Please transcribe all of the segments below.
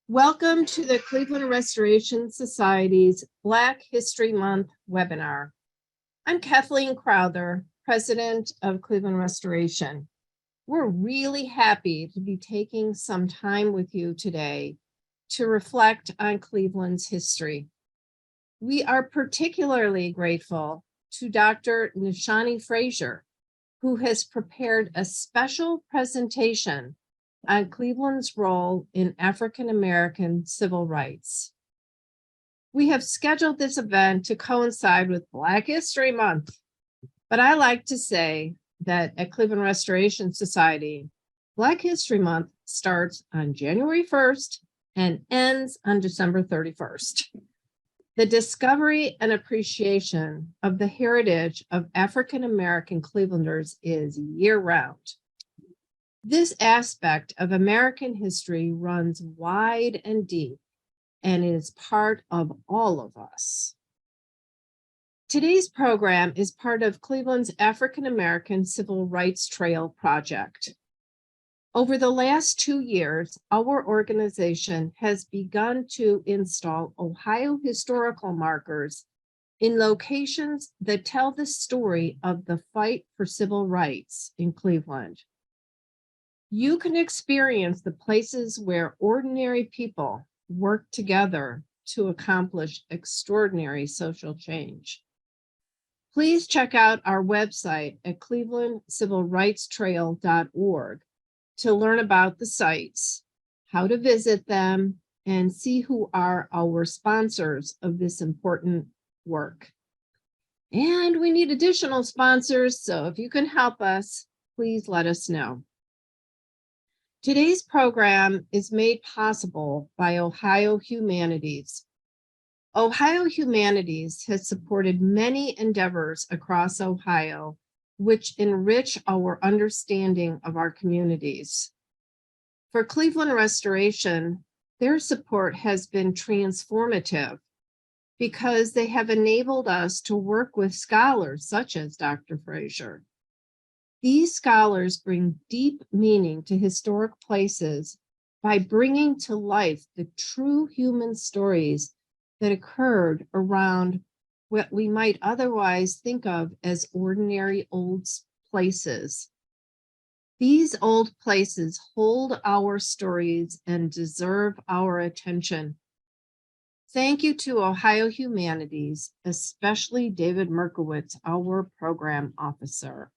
Welcome to the Cleveland Restoration Society's Black History Month webinar. I'm Kathleen Crowther, President of Cleveland Restoration. We're really happy to be taking some time with you today to reflect on Cleveland's history. We are particularly grateful to Dr. Nishani Frazier, who has prepared a special presentation on Cleveland's role in African-American civil rights. We have scheduled this event to coincide with Black History Month, but I like to say that at Cleveland Restoration Society, Black History Month starts on January 1st and ends on December 31st. The discovery and appreciation of the heritage of African-American Clevelanders is year-round. This aspect of American history runs wide and deep and is part of all of us. Today's program is part of Cleveland's African-American Civil Rights Trail project. Over the last 2 years, our organization has begun to install Ohio historical markers in locations that tell the story of the fight for civil rights in Cleveland. You can experience the places where ordinary people work together to accomplish extraordinary social change. Please check out our website at clevelandcivilrightstrail.org to learn about the sites, how to visit them, and see who are our sponsors of this important work. And we need additional sponsors, so if you can help us, please let us know. Today's program is made possible by Ohio Humanities. Ohio Humanities has supported many endeavors across Ohio, which enrich our understanding of our communities. For Cleveland Restoration, their support has been transformative because they have enabled us to work with scholars such as Dr. Frazier. These scholars bring deep meaning to historic places by bringing to life the true human stories that occurred around what we might otherwise think of as ordinary old places. These old places hold our stories and deserve our attention. Thank you to Ohio Humanities, especially David Merkowitz, our program officer.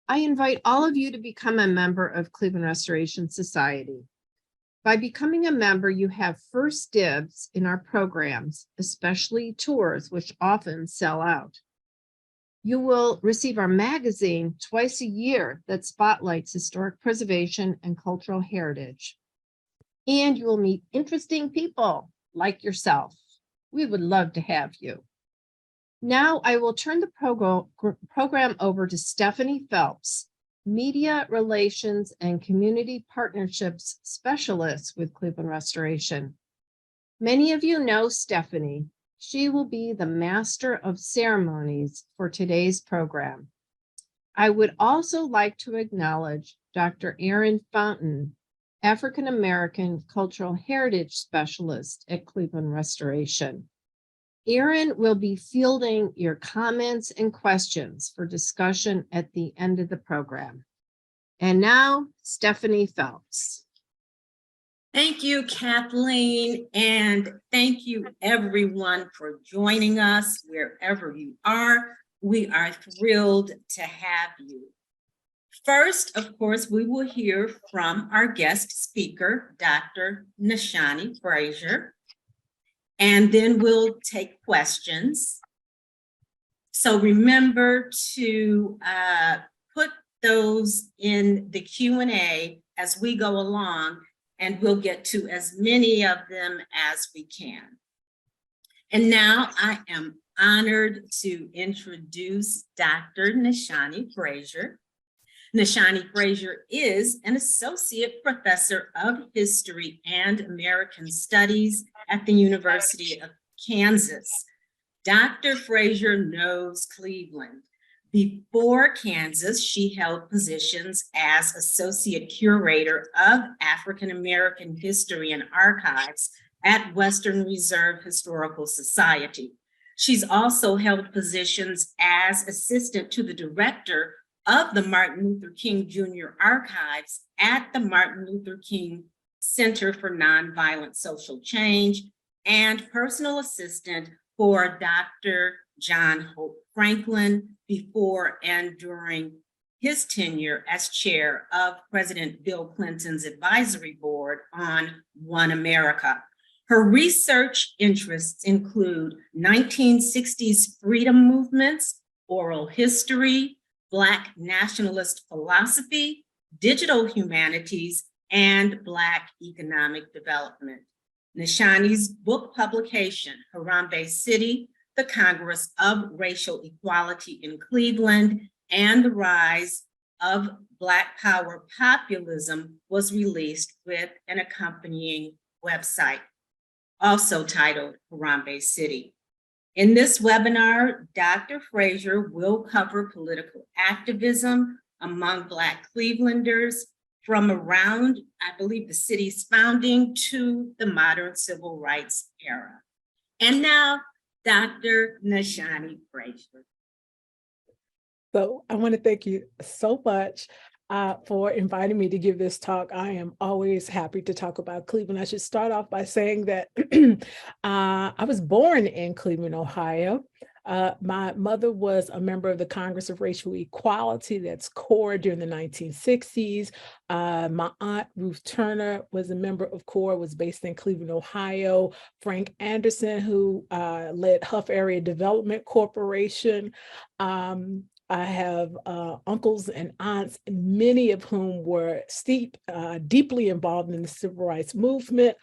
I invite all of you to become a member of Cleveland Restoration Society. By becoming a member, you have first dibs in our programs, especially tours, which often sell out. You will receive our magazine twice a year that spotlights historic preservation and cultural heritage. And you will meet interesting people like yourself. We would love to have you. Now I will turn the program over to Stephanie Phelps, Media Relations and Community Partnerships Specialist with Cleveland Restoration. Many of you know Stephanie. She will be the Master of Ceremonies for today's program. I would also like to acknowledge Dr. Erin Fountain, African American Cultural Heritage Specialist at Cleveland Restoration. Erin will be fielding your comments and questions for discussion at the end of the program. And now, Stephanie Phelps. Thank you, Kathleen, and thank you everyone for joining us wherever you are. We are thrilled to have you. First, of course, we will hear from our guest speaker, Dr. Nishani Frazier. And then we'll take questions. So remember to put those in the Q&A as we go along, and we'll get to as many of them as we can. And now I am honored to introduce Dr. Nishani Frazier. Nishani Frazier is an associate professor of history and American studies at the University of Kansas. Dr. Frazier knows Cleveland Before Kansas, she held positions as Associate Curator of African American History and Archives at Western Reserve Historical Society. She's also held positions as Assistant to the Director of the Martin Luther King Jr. Archives at the Martin Luther King Center for Nonviolent Social Change and Personal Assistant for Dr. John Hope Franklin before and during his tenure as chair of President Bill Clinton's advisory board on One America. Her research interests include 1960s freedom movements, oral history, Black nationalist philosophy, digital humanities, and Black economic development. Nishani's book publication, Harambe City, The Congress of Racial Equality in Cleveland and the Rise of Black Power Populism, was released with an accompanying website, also titled Harambe City. In this webinar, Dr. Frazier will cover political activism among Black Clevelanders from around, I believe, the city's founding to the modern civil rights era. And now, Dr. Nishani Frazier. So I want to thank you so much for inviting me to give this talk. I am always happy to talk about Cleveland. I should start off by saying that I was born in Cleveland, Ohio. My mother was a member of the Congress of Racial Equality, that's CORE, during the 1960s. My aunt, Ruth Turner, was a member of CORE, was based in Cleveland, Ohio. Frank Anderson, who led Huff Area Development Corporation. I have uncles and aunts, many of whom were deeply involved in the civil rights movement,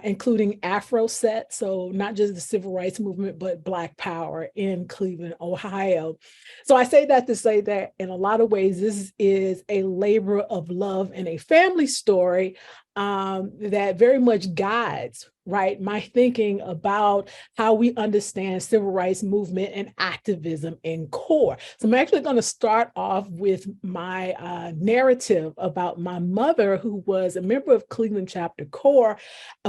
including Afroset, so not just the civil rights movement, but Black Power in Cleveland, Ohio. So I say that to say that in a lot of ways, this is a labor of love and a family story that very much guides, right, my thinking about how we understand civil rights movement and activism in CORE. So I'm actually going to start off with my narrative about my mother, who was a member of Cleveland Chapter CORE,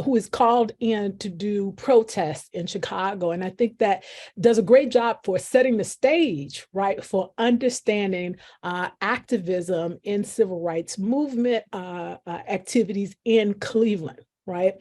who is called in to do protests in Chicago. And I think that does a great job for setting the stage, right, for understanding activism in civil rights movement activities in Cleveland, right?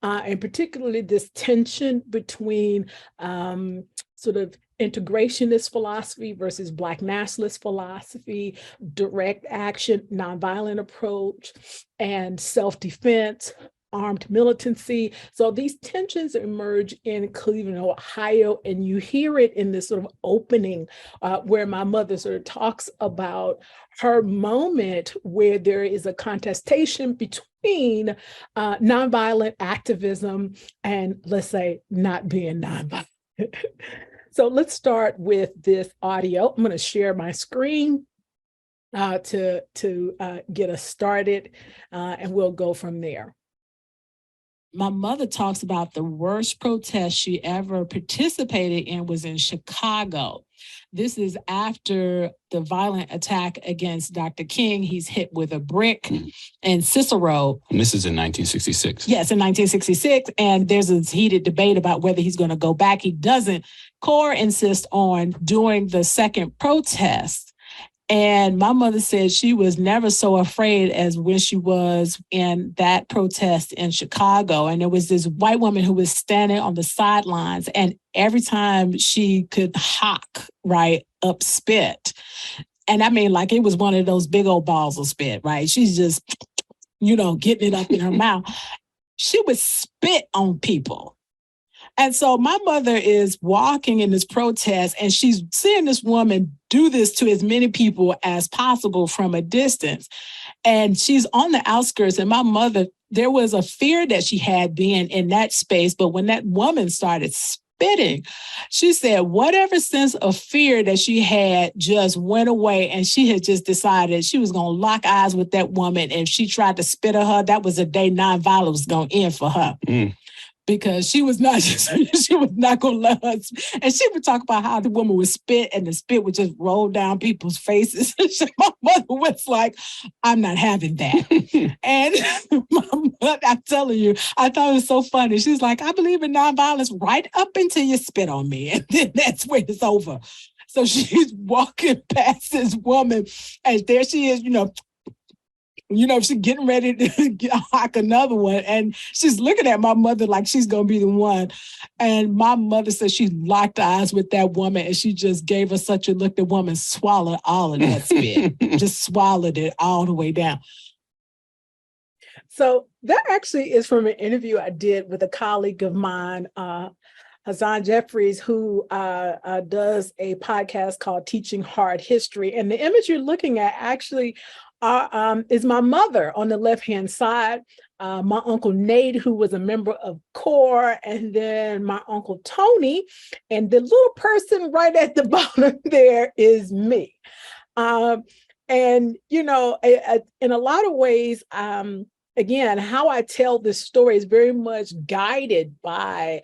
And particularly this tension between sort of integrationist philosophy versus Black nationalist philosophy, direct action, nonviolent approach, and self-defense, armed militancy. So these tensions emerge in Cleveland, Ohio, and you hear it in this sort of opening where my mother sort of talks about her moment where there is a contestation between nonviolent activism and, let's say, not being nonviolent. So let's start with this audio. I'm going to share my screen to get us started, and we'll go from there. My mother talks about the worst protest she ever participated in was in Chicago. This is after the violent attack against Dr. King. He's hit with a brick and Cicero. And this is in 1966. Yes, in 1966. And there's a heated debate about whether he's going to go back. He doesn't. CORE insists on doing the second protest. And my mother said she was never so afraid as when she was in that protest in Chicago. And there was this white woman who was standing on the sidelines, and every time she could hawk, right, up spit. And I mean, like, it was one of those big old balls of spit, right? She's just, getting it up in her mouth. She would spit on people. And so my mother is walking in this protest, and she's seeing this woman do this to as many people as possible from a distance. And she's on the outskirts, and my mother, there was a fear that she had being in that space. But when that woman started spitting, she said whatever sense of fear that she had just went away, and she had just decided she was going to lock eyes with that woman. And if she tried to spit at her, that was a day nonviolence was going to end for her. because she was not she was not gonna let us. And she would talk about how the woman would spit and the spit would just roll down people's faces. My mother was like, I'm not having that. And my mother, I'm telling you, I thought it was so funny. She's like, I believe in nonviolence right up until you spit on me. And then that's when it's over. So she's walking past this woman, and there she is, she's getting ready to hock another one. And she's looking at my mother like she's going to be the one. And my mother said she locked eyes with that woman, and she just gave her such a look. The woman swallowed all of that spit, just swallowed it all the way down. So that actually is from an interview I did with a colleague of mine, Hassan Jeffries, who does a podcast called Teaching Hard History. And the image you're looking at actually is my mother on the left-hand side, my Uncle Nate, who was a member of CORE, and then my Uncle Tony. And the little person right at the bottom there is me. And, in a lot of ways, again, how I tell this story is very much guided by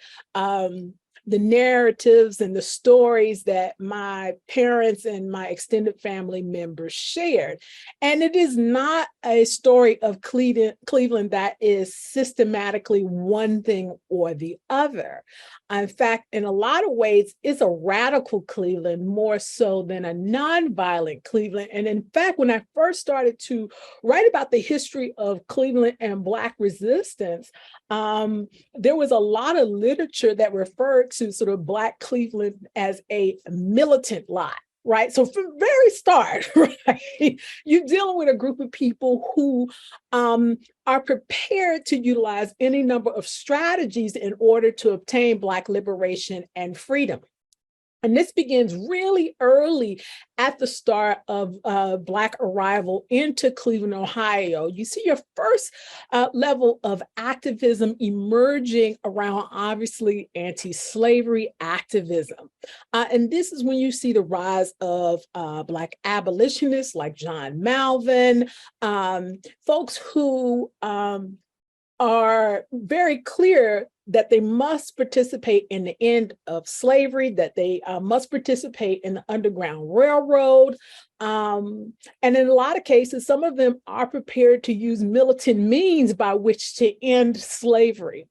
the narratives and the stories that my parents and my extended family members shared. And it is not a story of Cleveland that is systematically one thing or the other. In fact, in a lot of ways, it's a radical Cleveland more so than a nonviolent Cleveland. And in fact, when I first started to write about the history of Cleveland and Black resistance, there was a lot of literature that referred to sort of Black Cleveland as a militant lot. Right. So from the very start, right, you're dealing with a group of people who are prepared to utilize any number of strategies in order to obtain Black liberation and freedom. And this begins really early at the start of Black arrival into Cleveland, Ohio. You see your first level of activism emerging around, obviously, anti-slavery activism. And this is when you see the rise of Black abolitionists like John Malvin, folks who are very clear that they must participate in the end of slavery, that they must participate in the Underground Railroad. And in a lot of cases, some of them are prepared to use militant means by which to end slavery.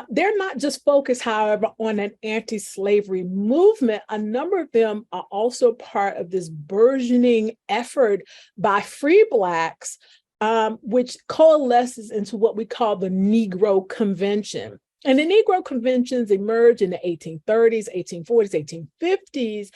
They're not just focused, however, on an anti-slavery movement. A number of them are also part of this burgeoning effort by free Blacks, which coalesces into what we call the Negro Convention. And the Negro Conventions emerged in the 1830s, 1840s, 1850s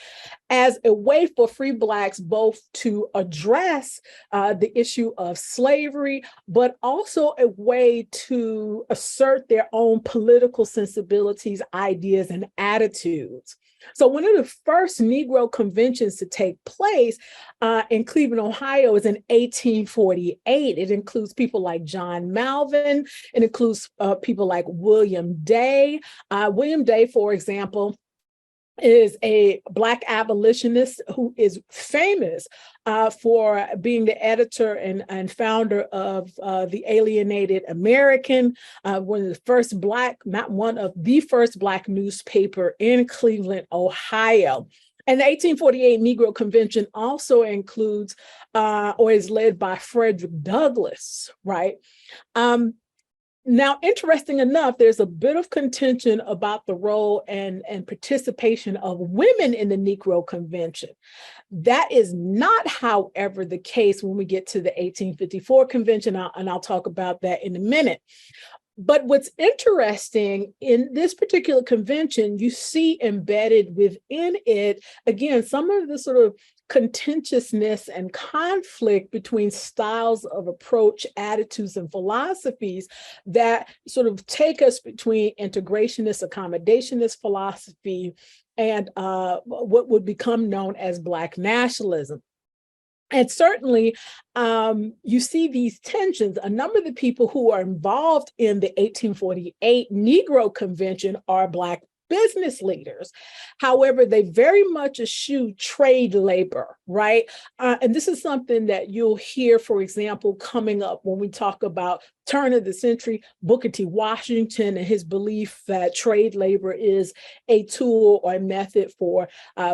as a way for free Blacks both to address the issue of slavery, but also a way to assert their own political sensibilities, ideas, and attitudes. So one of the first Negro conventions to take place in Cleveland, Ohio is in 1848. It includes people like John Malvin. It includes people like William Day. William Day, for example, is a Black abolitionist who is famous for being the editor and founder of the Alienated American, one of the first Black, not one of the first Black newspaper in Cleveland, Ohio. And the 1848 Negro Convention also includes or is led by Frederick Douglass, right? Now, interesting enough, there's a bit of contention about the role and participation of women in the Negro Convention. That is not, however, the case when we get to the 1854 convention, and I'll talk about that in a minute. But what's interesting in this particular convention, you see embedded within it, again, some of the sort of contentiousness and conflict between styles of approach, attitudes, and philosophies that sort of take us between integrationist, accommodationist philosophy and what would become known as Black nationalism. And certainly, you see these tensions. A number of the people who are involved in the 1848 Negro Convention are Black business leaders. However, they very much eschew trade labor, right? And this is something that you'll hear, for example, coming up when we talk about turn of the century, Booker T. Washington and his belief that trade labor is a tool or a method for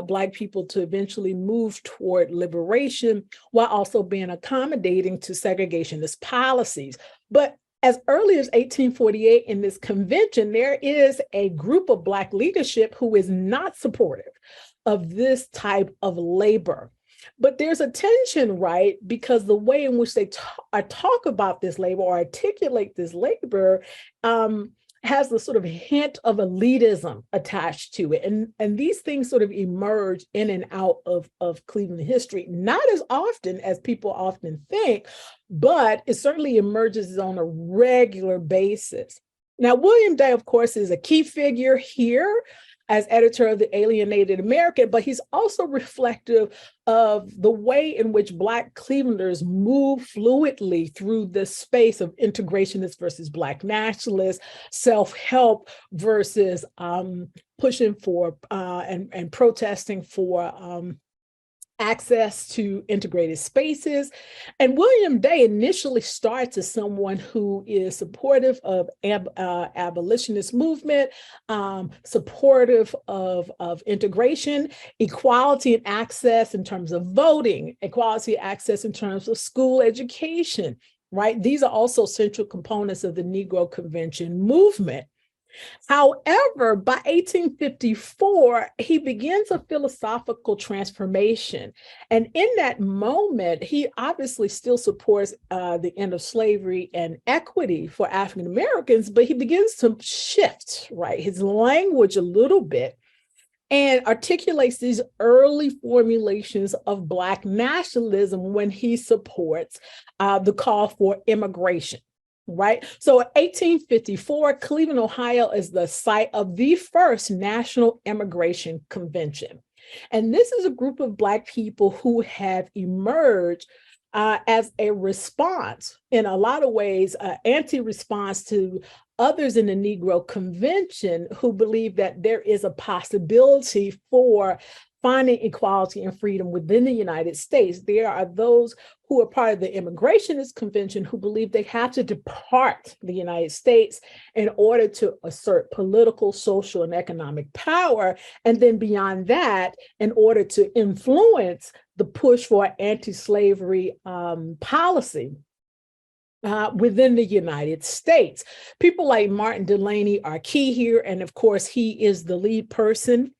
Black people to eventually move toward liberation while also being accommodating to segregationist policies. But as early as 1848 in this convention, there is a group of Black leadership who is not supportive of this type of labor. But there's a tension, right? Because the way in which they talk about this labor or articulate this labor has the sort of hint of elitism attached to it. And these things sort of emerge in and out of Cleveland history, not as often as people often think, but it certainly emerges on a regular basis. Now, William Day, of course, is a key figure here as editor of the Alienated American, but he's also reflective of the way in which Black Clevelanders move fluidly through the space of integrationists versus Black nationalists, self-help versus pushing for and protesting for access to integrated spaces. And William Day initially starts as someone who is supportive of abolitionist movement, supportive of integration, equality and access in terms of voting, equality access in terms of school education, right? These are also central components of the Negro Convention movement. However, by 1854, he begins a philosophical transformation. And in that moment, he obviously still supports the end of slavery and equity for African Americans, but he begins to shift, right, his language a little bit and articulates these early formulations of Black nationalism when he supports the call for immigration. Right. So in 1854, Cleveland, Ohio is the site of the first National Immigration Convention. And this is a group of Black people who have emerged as a response, in a lot of ways, anti-response to others in the Negro Convention who believe that there is a possibility for finding equality and freedom within the United States. There are those who are part of the Immigrationist Convention who believe they have to depart the United States in order to assert political, social, and economic power. And then beyond that, in order to influence the push for anti-slavery policy within the United States. People like Martin Delany are key here. And of course, he is the lead person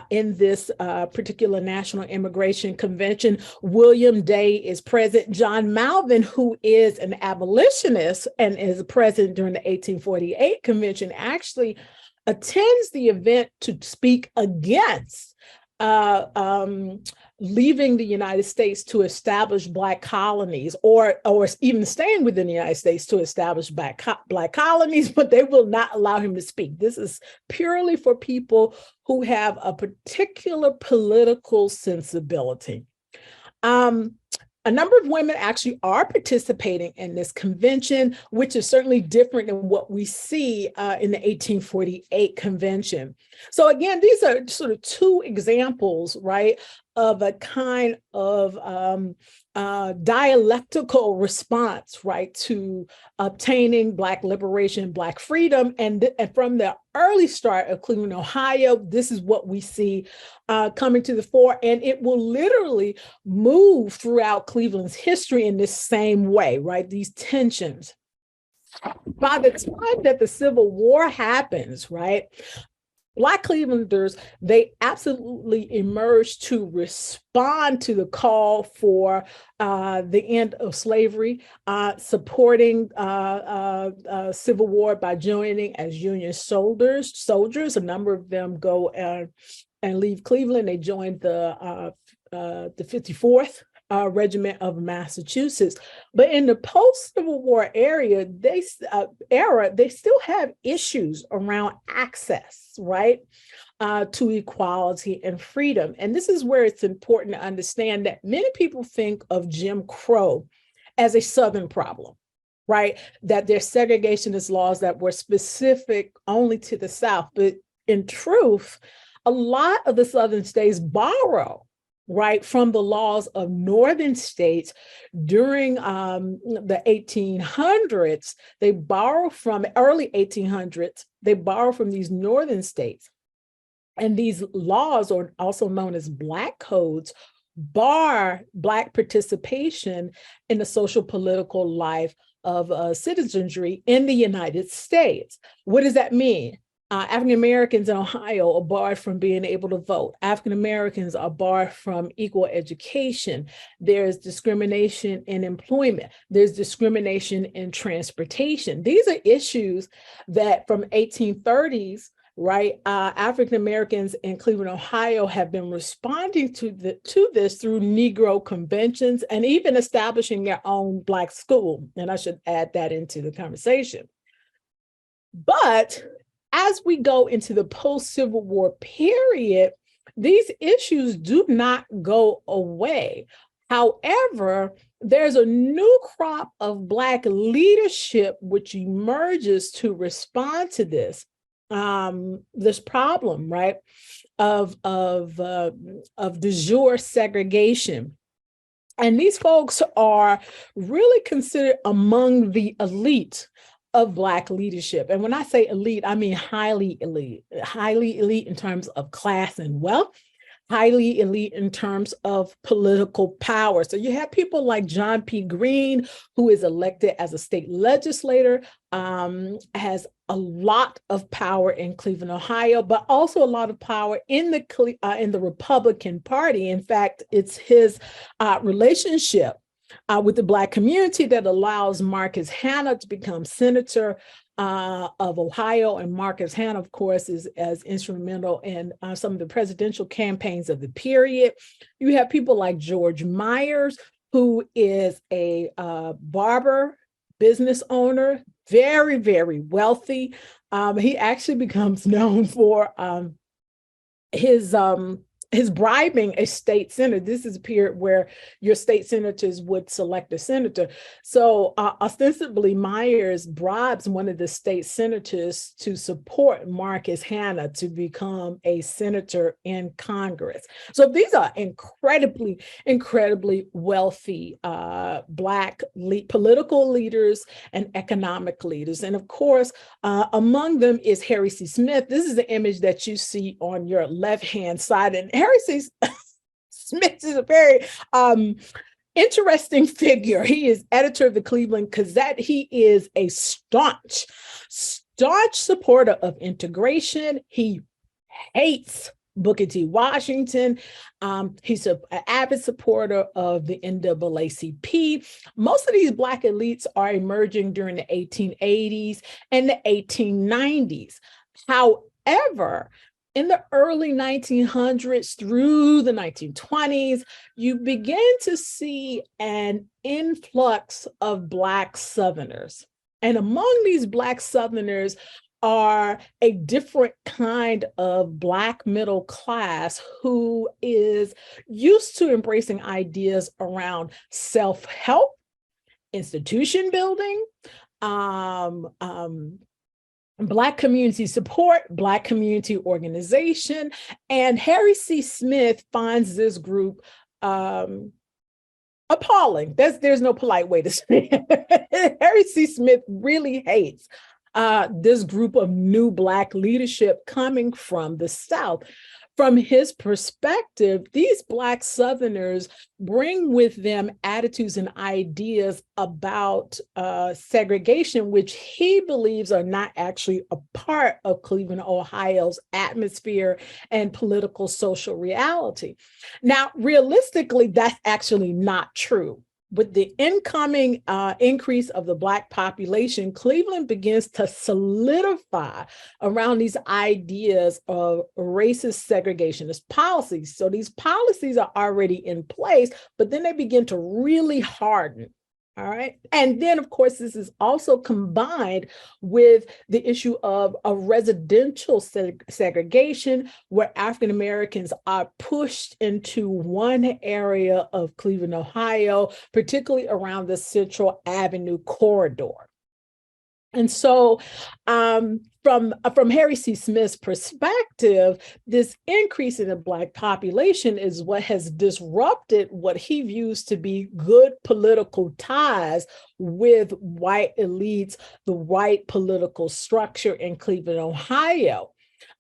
in this particular National Immigration Convention. William Day is present. John Malvin, who is an abolitionist and is present during the 1848 convention, actually attends the event to speak against leaving the United States to establish Black colonies, or even staying within the United States to establish Black colonies, but they will not allow him to speak. This is purely for people who have a particular political sensibility. A number of women actually are participating in this convention, which is certainly different than what we see in the 1848 convention. So again, these are sort of two examples, right, of a kind of dialectical response, right, to obtaining Black liberation, Black freedom. And from the early start of Cleveland, Ohio, this is what we see coming to the fore. And it will literally move throughout Cleveland's history in this same way, right? These tensions. By the time that the Civil War happens, right, Black Clevelanders, they absolutely emerged to respond to the call for the end of slavery, supporting Civil War by joining as Union soldiers. A number of them go and leave Cleveland. They joined the 54th Regiment of Massachusetts. But in the post-Civil War era, they still have issues around access, right, to equality and freedom. And this is where it's important to understand that many people think of Jim Crow as a Southern problem, right? That there's segregationist laws that were specific only to the South. But in truth, a lot of the Southern states borrow, right, from the laws of Northern states during the 1800s. They borrow from early 1800s. They borrow from these Northern states. And these laws, or also known as Black codes, bar Black participation in the social political life of citizenry in the United States. What does that mean? African Americans in Ohio are barred from being able to vote. African Americans are barred from equal education. There's discrimination in employment. There's discrimination in transportation. These are issues that from 1830s, right, African Americans in Cleveland, Ohio have been responding to this through Negro conventions and even establishing their own Black school. And I should add that into the conversation. But as we go into the post-Civil War period, these issues do not go away. However, there's a new crop of Black leadership which emerges to respond to this problem, right, of de jure segregation. And these folks are really considered among the elite of Black leadership. And when I say elite, I mean highly elite in terms of class and wealth, highly elite in terms of political power. So you have people like John P. Green, who is elected as a state legislator, has a lot of power in Cleveland, Ohio, but also a lot of power in the Republican Party. In fact, it's his relationship with the Black community that allows Marcus Hanna to become senator of Ohio. And Marcus Hanna, of course, is as instrumental in some of the presidential campaigns of the period. You have people like George Myers, who is a barber business owner, very, very wealthy. He actually becomes known for his bribing a state senator. This is a period where your state senators would select a senator. So ostensibly, Myers bribes one of the state senators to support Marcus Hanna to become a senator in Congress. So these are incredibly, incredibly wealthy Black political leaders and economic leaders. And of course, among them is Harry C. Smith. This is the image that you see on your left-hand side. And Harry C. Smith is a very interesting figure. He is editor of the Cleveland Gazette. He is a staunch supporter of integration. He hates Booker T. Washington. He's an avid supporter of the NAACP. Most of these Black elites are emerging during the 1880s and the 1890s. However, in the early 1900s through the 1920s, you begin to see an influx of Black Southerners. And among these Black Southerners are a different kind of Black middle class who is used to embracing ideas around self-help, institution building, Black community support, Black community organization. And Harry C. Smith finds this group appalling. There's no polite way to say it. Harry C. Smith really hates this group of new Black leadership coming from the South. From his perspective, these Black Southerners bring with them attitudes and ideas about segregation, which he believes are not actually a part of Cleveland, Ohio's atmosphere and political social reality. Now, realistically, that's actually not true. With the incoming increase of the Black population, Cleveland begins to solidify around these ideas of racist segregationist policies. So these policies are already in place, but then they begin to really harden. All right. And then, of course, this is also combined with the issue of a residential segregation where African Americans are pushed into one area of Cleveland, Ohio, particularly around the Central Avenue corridor. And so from Harry C. Smith's perspective, this increase in the Black population is what has disrupted what he views to be good political ties with white elites, the white political structure in Cleveland, Ohio.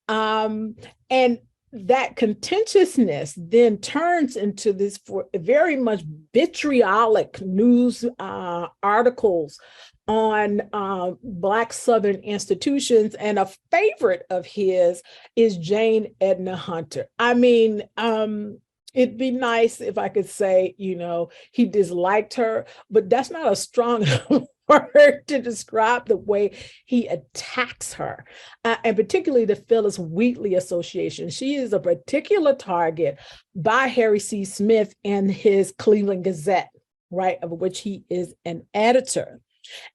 And that contentiousness then turns into this very much vitriolic news articles on Black Southern institutions. And a favorite of his is Jane Edna Hunter. I mean, it'd be nice if I could say, he disliked her, but that's not a strong word to describe the way he attacks her, and particularly the Phyllis Wheatley Association. She is a particular target by Harry C. Smith and his Cleveland Gazette, right, of which he is an editor.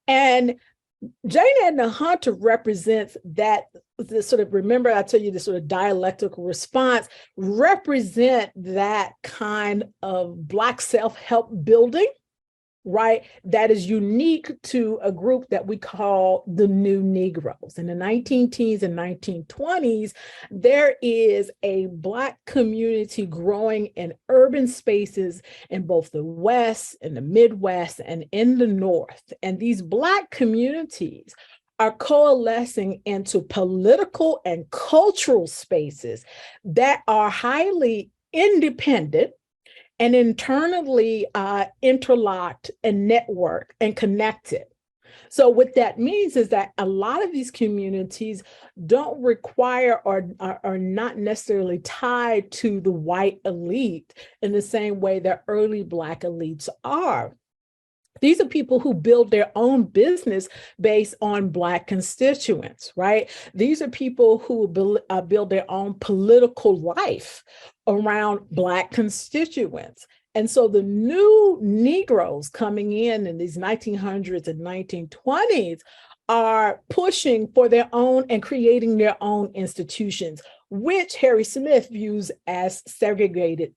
And Jane Edna Hunter represents that, remember I tell you this sort of dialectical response, represent that kind of Black self-help building, right, that is unique to a group that we call the New Negroes. In the 19-teens and 1920s, there is a Black community growing in urban spaces in both the West and the Midwest and in the North. And these Black communities are coalescing into political and cultural spaces that are highly independent and internally interlocked and networked and connected. So what that means is that a lot of these communities don't require or are not necessarily tied to the white elite in the same way that early Black elites are. These are people who build their own business based on Black constituents, right? These are people who build their own political life around Black constituents. And so the new Negroes coming in these 1900s and 1920s are pushing for their own and creating their own institutions, which Harry Smith views as segregated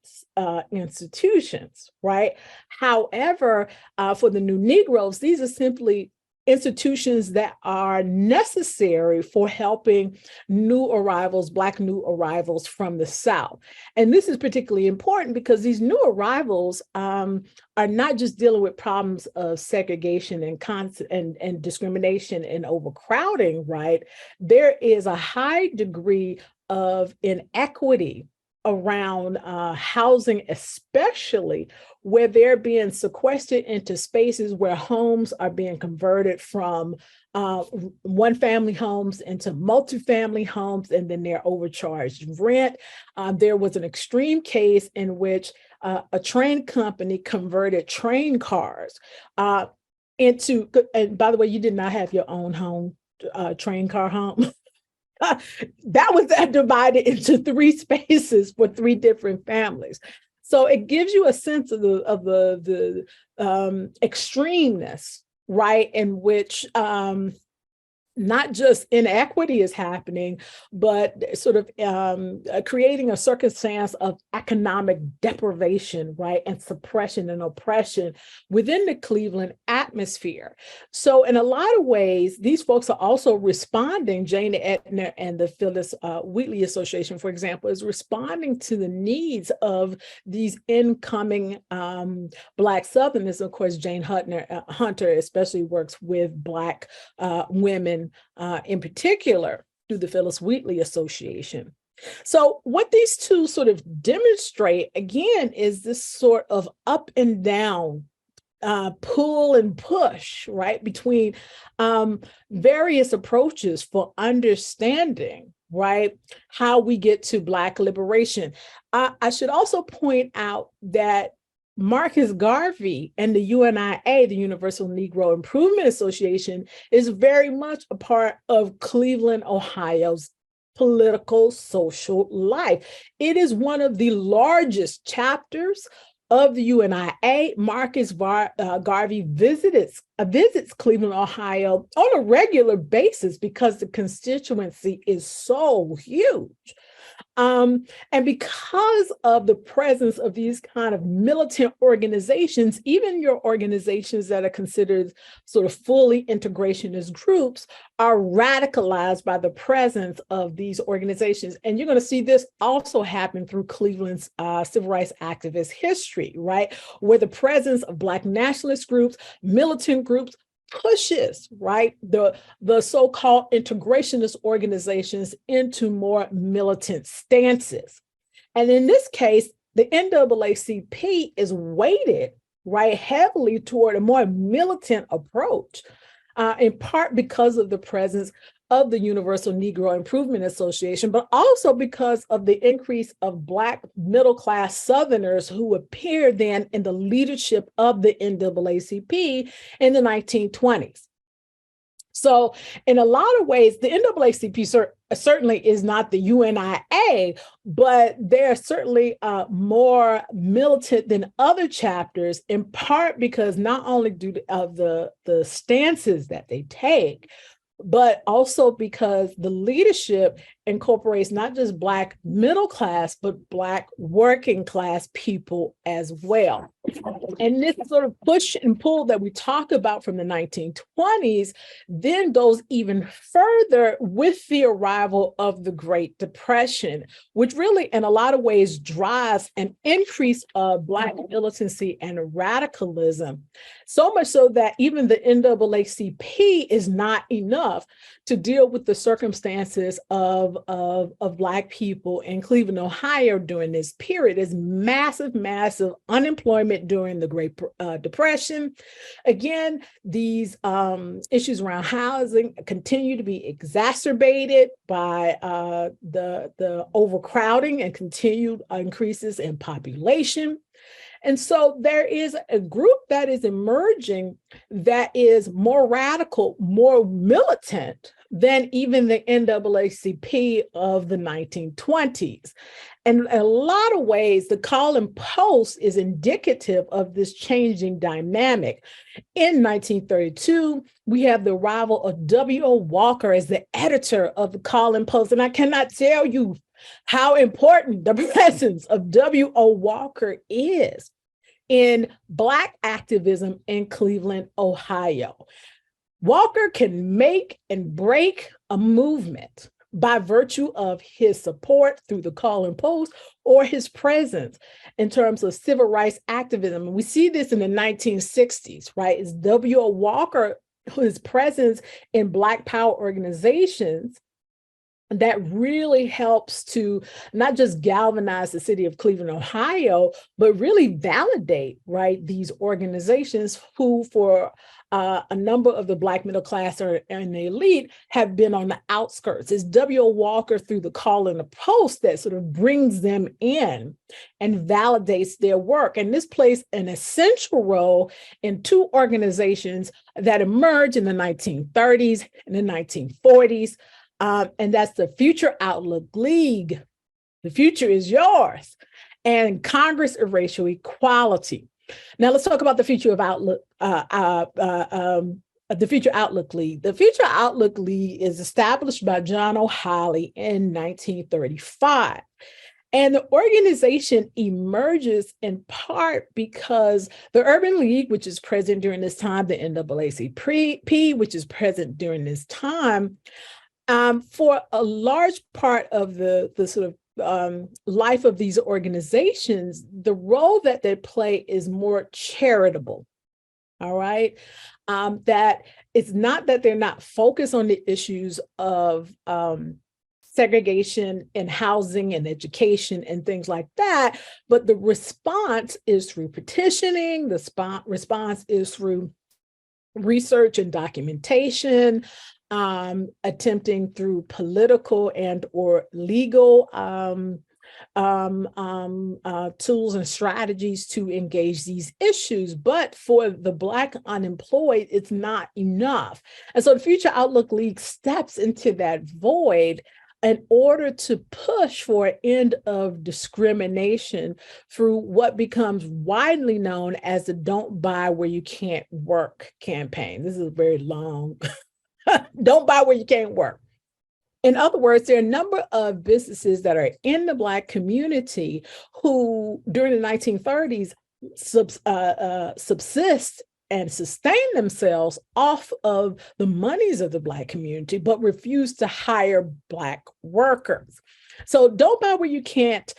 institutions, right? However, for the new Negroes, these are simply institutions that are necessary for helping new arrivals, Black new arrivals from the South. And this is particularly important because these new arrivals are not just dealing with problems of segregation and discrimination and overcrowding, right? There is a high degree of inequity around housing, especially where they're being sequestered into spaces where homes are being converted from one-family homes into multifamily homes, and then they're overcharged rent. There was an extreme case in which a train company converted train cars into, and by the way, you did not have your own home, train car home. That was divided into 3 spaces for 3 different families. So it gives you a sense of the extremeness, right, in which not just inequity is happening, but sort of creating a circumstance of economic deprivation, right, and suppression and oppression within the Cleveland atmosphere. So in a lot of ways, these folks are also responding. Jane Edna and the Phyllis Wheatley Association, for example, is responding to the needs of these incoming Black Southerners. Of course, Jane Hunter especially works with Black women in particular through the Phyllis Wheatley Association. So what these two sort of demonstrate, again, is this sort of up and down, pull and push, right, between various approaches for understanding, right, how we get to Black liberation. I should also point out that Marcus Garvey and the UNIA, the Universal Negro Improvement Association, is very much a part of Cleveland, Ohio's political social life. It is one of the largest chapters of the UNIA. Marcus Garvey visits Cleveland, Ohio on a regular basis because the constituency is so huge. And because of the presence of these kind of militant organizations, even your organizations that are considered sort of fully integrationist groups are radicalized by the presence of these organizations. And you're going to see this also happen through Cleveland's civil rights activist history, right? Where the presence of Black nationalist groups, militant groups, pushes, right, the so-called integrationist organizations into more militant stances. And in this case, the NAACP is weighted, right, heavily toward a more militant approach, in part because of the presence of the Universal Negro Improvement Association, but also because of the increase of Black middle-class Southerners who appeared then in the leadership of the NAACP in the 1920s. So in a lot of ways, the NAACP certainly is not the UNIA, but they're certainly more militant than other chapters, in part because not only due to the stances that they take, but also because the leadership incorporates not just Black middle class, but Black working class people as well. And this sort of push and pull that we talk about from the 1920s then goes even further with the arrival of the Great Depression, which really in a lot of ways drives an increase of Black militancy and radicalism. So much so that even the NAACP is not enough to deal with the circumstances of Black people in Cleveland, Ohio during this period. There's massive unemployment during the Great Depression. Again, these issues around housing continue to be exacerbated by the overcrowding and continued increases in population. And so there is a group that is emerging that is more radical, more militant than even the NAACP of the 1920s. And in a lot of ways, the call and post is indicative of this changing dynamic. In 1932, we have the arrival of W.O. Walker as the editor of the Call and Post. And I cannot tell you how important the presence of W.O. Walker is in Black activism in Cleveland, Ohio. Walker can make and break a movement by virtue of his support through the Call and Post or his presence in terms of civil rights activism. And we see this in the 1960s, right? It's W.O. Walker, his presence in Black power organizations that really helps to not just galvanize the city of Cleveland, Ohio, but really validate, right, these organizations who for a number of the Black middle class and the elite have been on the outskirts. It's W.O. Walker through the Call and the Post that sort of brings them in and validates their work. And this plays an essential role in two organizations that emerged in the 1930s and the 1940s. And that's the Future Outlook League. The future is yours. And Congress of Racial Equality. Now let's talk about the Future Outlook League. The Future Outlook League is established by John O'Halley in 1935. And the organization emerges in part because the Urban League, which is present during this time, the NAACP, which is present during this time, for a large part of the sort of life of these organizations, the role that they play is more charitable, all right? That it's not that they're not focused on the issues of segregation in housing and education and things like that, but the response is through petitioning, the response is through research and documentation, attempting through political and or legal tools and strategies to engage these issues. But for the Black unemployed, it's not enough. And so the Future Outlook League steps into that void in order to push for an end of discrimination through what becomes widely known as the Don't Buy Where You Can't Work campaign. This is a very long Don't buy where you can't work. In other words, there are a number of businesses that are in the Black community who, during the 1930s, subsist and sustain themselves off of the monies of the Black community, but refuse to hire Black workers. So Don't Buy Where You Can't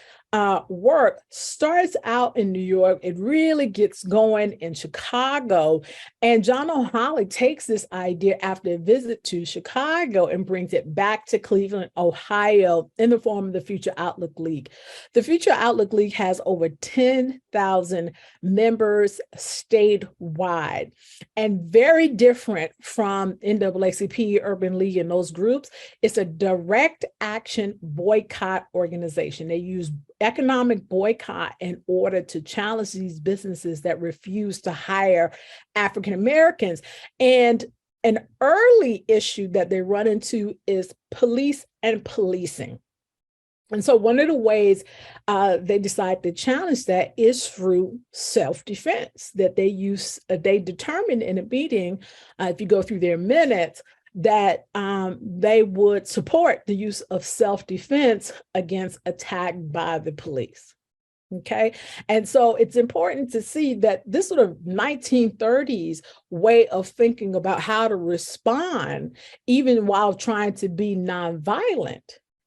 Work starts out in New York. It really gets going in Chicago. And John O'Hally takes this idea after a visit to Chicago and brings it back to Cleveland, Ohio, in the form of the Future Outlook League. The Future Outlook League has over 10,000 members statewide, and very different from NAACP, Urban League, and those groups. It's a direct action boycott organization. They use economic boycott in order to challenge these businesses that refuse to hire African Americans. And an early issue that they run into is police and policing. And so one of the ways they decide to challenge that is through self-defense, that they determined in a meeting, if you go through their minutes, that they would support the use of self-defense against attack by the police. Okay. And so it's important to see that this sort of 1930s way of thinking about how to respond, even while trying to be nonviolent,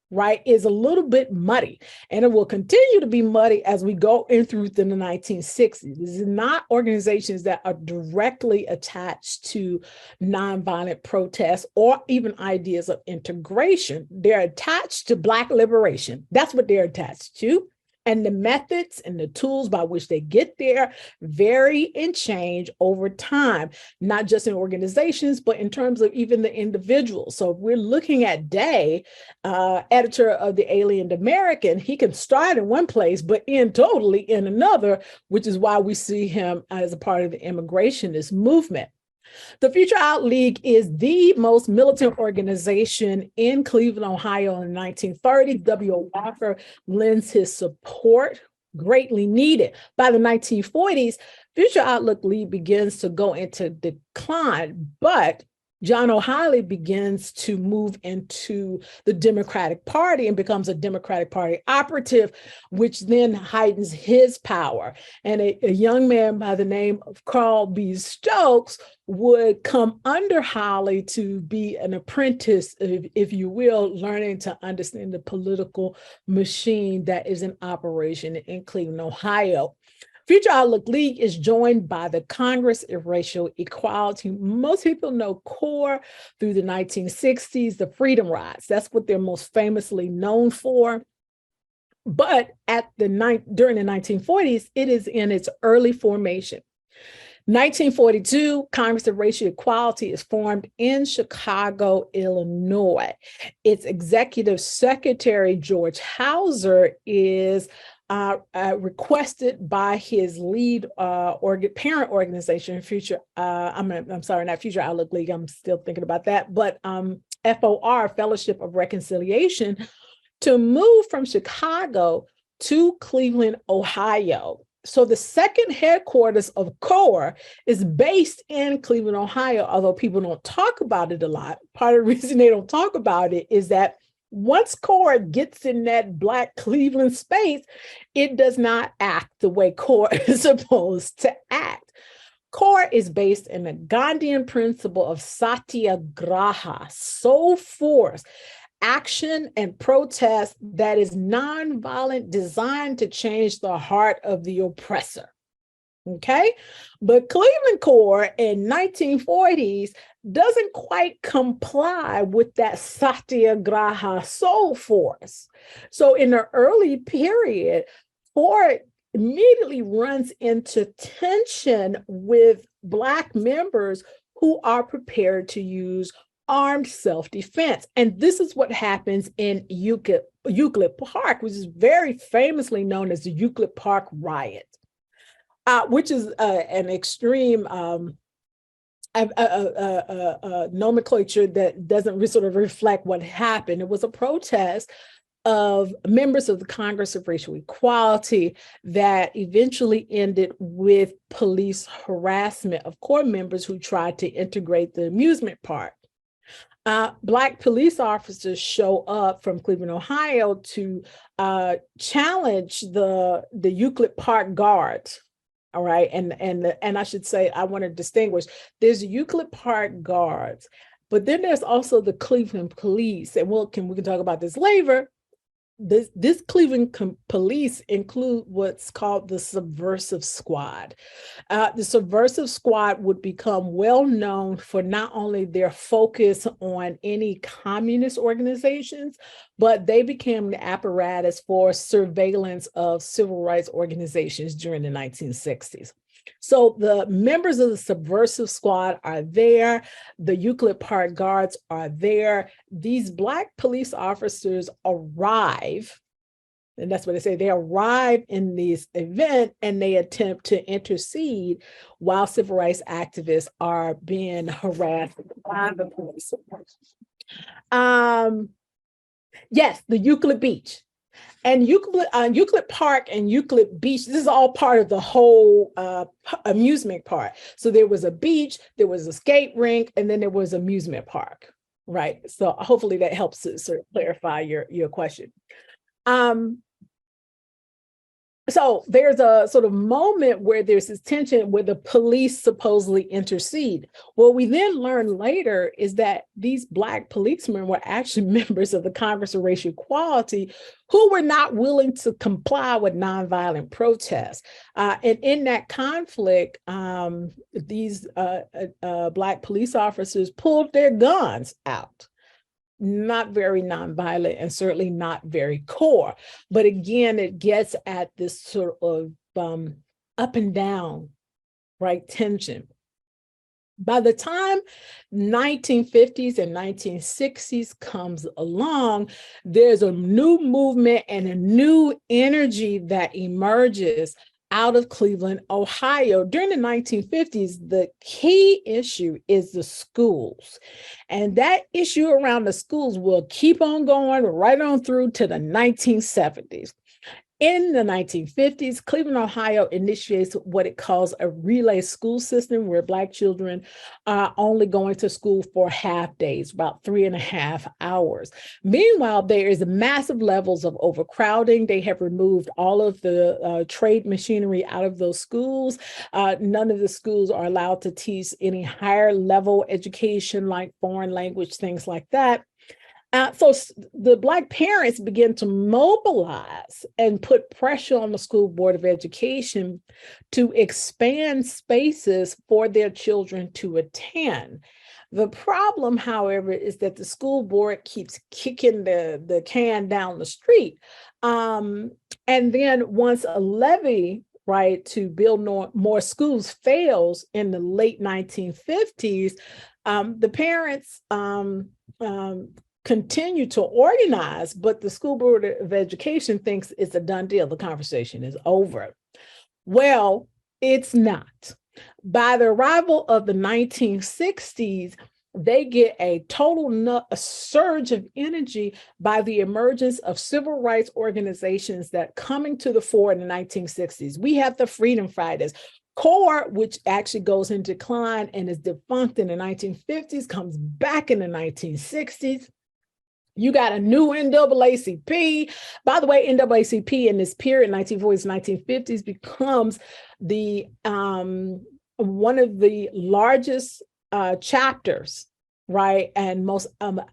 right, is a little bit muddy, and it will continue to be muddy as we go in through the 1960s. This is not organizations that are directly attached to nonviolent protests or even ideas of integration. They're attached to Black liberation. That's what they're attached to. And the methods and the tools by which they get there vary and change over time, not just in organizations, but in terms of even the individuals. So if we're looking at Day, editor of the Alien American, he can start in one place, but end totally in another, which is why we see him as a part of the immigrationist movement. The Future Out League is the most militant organization in Cleveland, Ohio in the 1930s. W.O. Walker lends his support, greatly needed. By the 1940s, Future Outlook League begins to go into decline, but John O'Hally begins to move into the Democratic Party and becomes a Democratic Party operative, which then heightens his power. And a young man by the name of Carl B. Stokes would come under Holly to be an apprentice, if you will, learning to understand the political machine that is in operation in Cleveland, Ohio. Future Outlook League is joined by the Congress of Racial Equality. Most people know CORE through the 1960s, the Freedom Rides. That's what they're most famously known for. But during the 1940s, it is in its early formation. 1942, Congress of Racial Equality is formed in Chicago, Illinois. Its executive secretary, George Hauser, is requested by his lead parent organization, Future Outlook League, I'm still thinking about that, but FOR, Fellowship of Reconciliation, to move from Chicago to Cleveland, Ohio. So the second headquarters of CORE is based in Cleveland, Ohio, although people don't talk about it a lot. Part of the reason they don't talk about it is that once CORE gets in that Black Cleveland space, it does not act the way CORE is supposed to act. CORE is based in the Gandhian principle of satyagraha, so force, action and protest that is nonviolent, designed to change the heart of the oppressor. Okay, but Cleveland CORE in 1940s doesn't quite comply with that satyagraha soul force. So in the early period, CORE immediately runs into tension with Black members who are prepared to use armed self-defense. And this is what happens in Euclid Park, which is very famously known as the Euclid Park Riot. Which is an extreme nomenclature that doesn't sort of reflect what happened. It was a protest of members of the Congress of Racial Equality that eventually ended with police harassment of CORE members who tried to integrate the amusement park. Black police officers show up from Cleveland, Ohio to challenge the Euclid Park guards. All right. And I should say, I want to distinguish, there's Euclid Park guards, but then there's also the Cleveland police. And we can talk about this later. This Cleveland police include what's called the subversive squad. The subversive squad would become well known for not only their focus on any communist organizations, but they became the apparatus for surveillance of civil rights organizations during the 1960s. So the members of the subversive squad are there. The Euclid Park guards are there. These Black police officers arrive, and that's what they say, they arrive in this event and they attempt to intercede while civil rights activists are being harassed by the police. Yes, the Euclid Beach. And Euclid Park and Euclid Beach, this is all part of the whole amusement park. So there was a beach, there was a skate rink, and then there was amusement park, right? So hopefully that helps to sort of clarify your question. So there's a sort of moment where there's this tension where the police supposedly intercede. What we then learn later is that these Black policemen were actually members of the Congress of Racial Equality who were not willing to comply with nonviolent protests. And in that conflict, these Black police officers pulled their guns out. Not very nonviolent and certainly not very core. But again, it gets at this sort of up and down, right, tension. By the time 1950s and 1960s comes along, there's a new movement and a new energy that emerges out of Cleveland, Ohio. During the 1950s, the key issue is the schools. And that issue around the schools will keep on going right on through to the 1970s. In the 1950s, Cleveland, Ohio initiates what it calls a relay school system where Black children are only going to school for half days, about 3.5 hours. Meanwhile, there is massive levels of overcrowding. They have removed all of the trade machinery out of those schools. None of the schools are allowed to teach any higher level education like foreign language, things like that. So the Black parents begin to mobilize and put pressure on the School Board of Education to expand spaces for their children to attend. The problem, however, is that the school board keeps kicking the can down the street. And then once a levy, right, to build more schools fails in the late 1950s, the parents continue to organize, but the School Board of Education thinks it's a done deal. The conversation is over. Well, it's not. By the arrival of the 1960s, they get a surge of energy by the emergence of civil rights organizations that coming to the fore in the 1960s. We have the Freedom Fighters. CORE, which actually goes in decline and is defunct in the 1950s, comes back in the 1960s. You got a new NAACP. By the way, NAACP in this period, 1940s, 1950s, becomes the one of the largest chapters, right, and most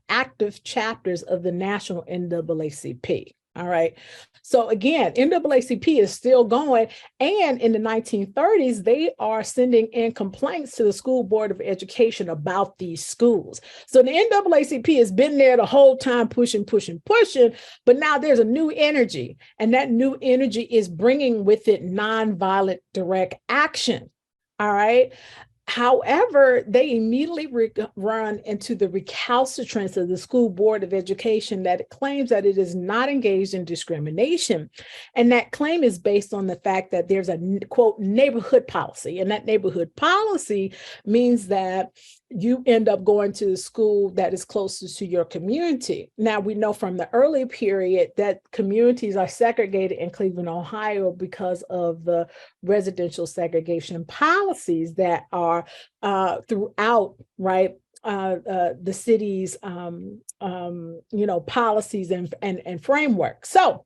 active chapters of the national NAACP. All right. So again, NAACP is still going. And in the 1930s, they are sending in complaints to the School Board of Education about these schools. So the NAACP has been there the whole time, pushing, but now there's a new energy. And that new energy is bringing with it nonviolent direct action. All right. However, they immediately run into the recalcitrance of the School Board of Education that it claims that it is not engaged in discrimination. And that claim is based on the fact that there's a, quote, neighborhood policy. And that neighborhood policy means that you end up going to the school that is closest to your community. Now, we know from the early period that communities are segregated in Cleveland, Ohio, because of the residential segregation policies that are throughout, right, the city's policies and framework. So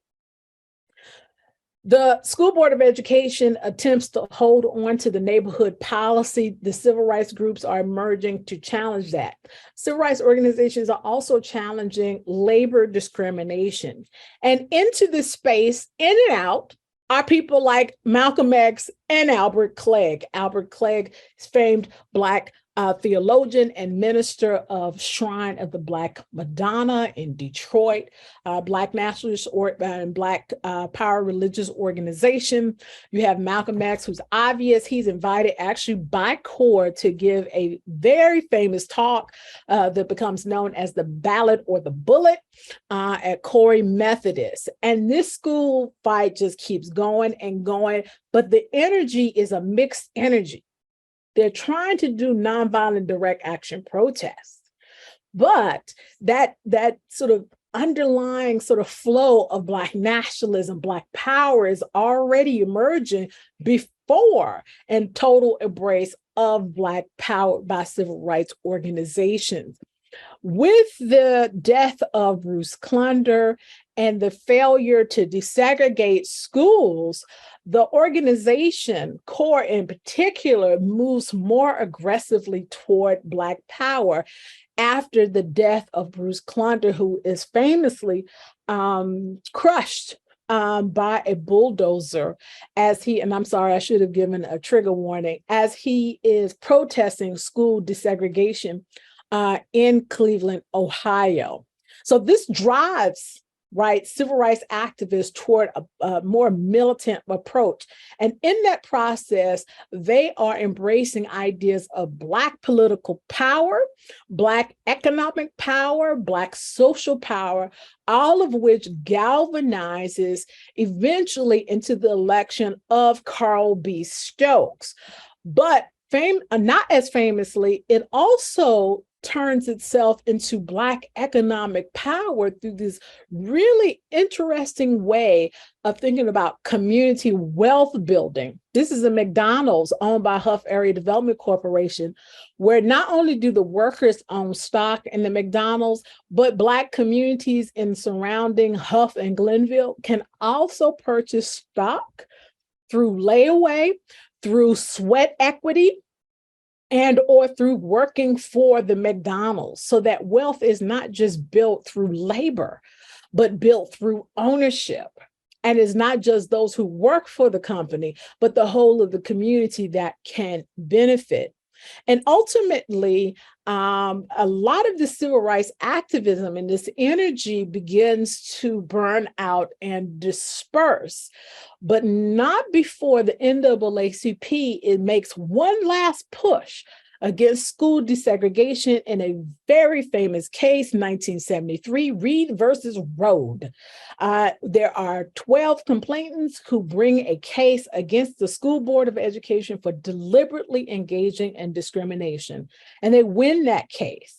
the School Board of Education attempts to hold on to the neighborhood policy. The civil rights groups are emerging to challenge that. Civil rights organizations are also challenging labor discrimination. And into this space, in and out, are people like Malcolm X and Albert Clegg. Albert Clegg is famed Black theologian and minister of Shrine of the Black Madonna in Detroit, Black nationalist and Black power religious organization. You have Malcolm X, who's obvious. He's invited actually by CORE to give a very famous talk that becomes known as the Ballot or the Bullet at Corey Methodist. And this school fight just keeps going and going, but the energy is a mixed energy. They're trying to do nonviolent direct action protests, but that sort of underlying sort of flow of Black nationalism, Black power is already emerging before and total embrace of Black power by civil rights organizations. With the death of Bruce Clunder and the failure to desegregate schools, the organization, CORE in particular, moves more aggressively toward Black power after the death of Bruce Clunder, who is famously crushed by a bulldozer as he, and I'm sorry, I should have given a trigger warning, as he is protesting school desegregation in Cleveland, Ohio. So this drives civil rights activists toward a more militant approach. And in that process, they are embracing ideas of Black political power, Black economic power, Black social power, all of which galvanizes eventually into the election of Carl B. Stokes. But not as famously, it also turns itself into Black economic power through this really interesting way of thinking about community wealth building. This is a McDonald's owned by Huff Area Development Corporation, where not only do the workers own stock in the McDonald's, but Black communities in surrounding Huff and Glenville can also purchase stock through layaway, through sweat equity, and or through working for the McDonald's, so that wealth is not just built through labor, but built through ownership. And it's not just those who work for the company, but the whole of the community that can benefit. And ultimately, a lot of the civil rights activism and this energy begins to burn out and disperse, but not before the NAACP, it makes one last push against school desegregation in a very famous case, 1973, Reed versus Rhode. There are 12 complainants who bring a case against the School Board of Education for deliberately engaging in discrimination, and they win that case.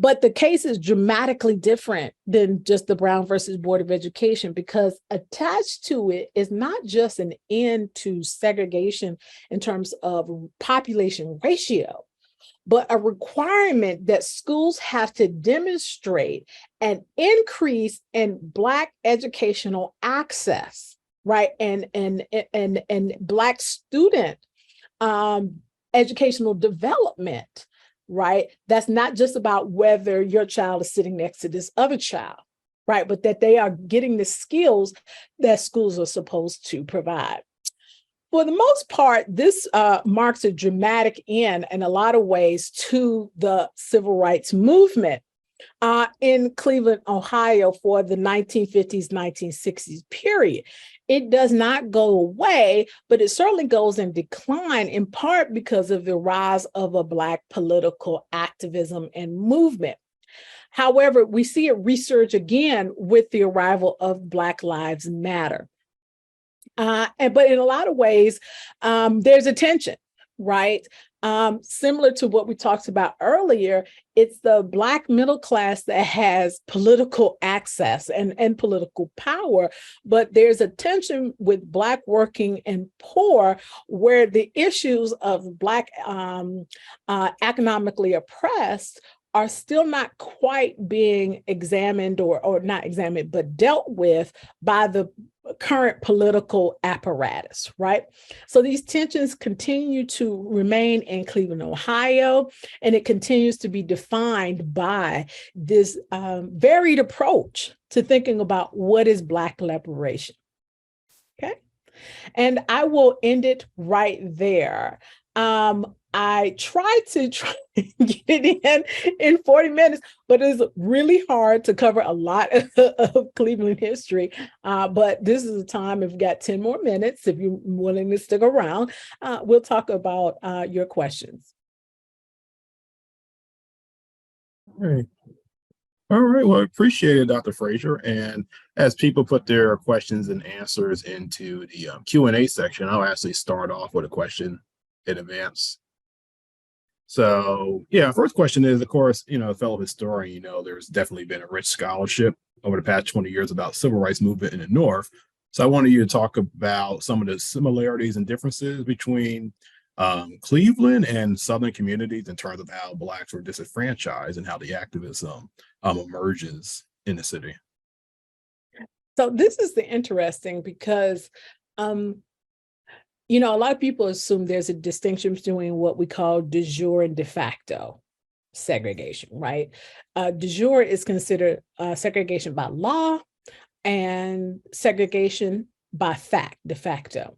But the case is dramatically different than just the Brown versus Board of Education, because attached to it is not just an end to segregation in terms of population ratio, but a requirement that schools have to demonstrate an increase in Black educational access, right? And Black student educational development. Right? That's not just about whether your child is sitting next to this other child, right? But that they are getting the skills that schools are supposed to provide. For the most part, this marks a dramatic end in a lot of ways to the civil rights movement in Cleveland, Ohio for the 1950s, 1960s period. It does not go away, but it certainly goes in decline, in part because of the rise of a Black political activism and movement. However, we see it resurge again with the arrival of Black Lives Matter. But in a lot of ways, there's a tension, right? Similar to what we talked about earlier, it's the Black middle class that has political access and political power, but there's a tension with Black working and poor where the issues of Black economically oppressed are still not quite being examined or not examined, but dealt with by the current political apparatus, right? So these tensions continue to remain in Cleveland, Ohio, and it continues to be defined by this varied approach to thinking about what is Black liberation. Okay. And I will end it right there. I tried to get it in 40 minutes, but it's really hard to cover a lot of Cleveland history. But this is the time, if you've got 10 more minutes, if you're willing to stick around, we'll talk about your questions. All right. All right. Well, I appreciate it, Dr. Frazier. And as people put their questions and answers into the Q&A section, I'll actually start off with a question in advance. So, yeah, first question is, of course, a fellow historian, there's definitely been a rich scholarship over the past 20 years about civil rights movement in the North. So I wanted you to talk about some of the similarities and differences between Cleveland and Southern communities in terms of how Blacks were disenfranchised and how the activism emerges in the city. So this is interesting because a lot of people assume there's a distinction between what we call de jure and de facto segregation, right? De jure is considered segregation by law and segregation by fact, de facto.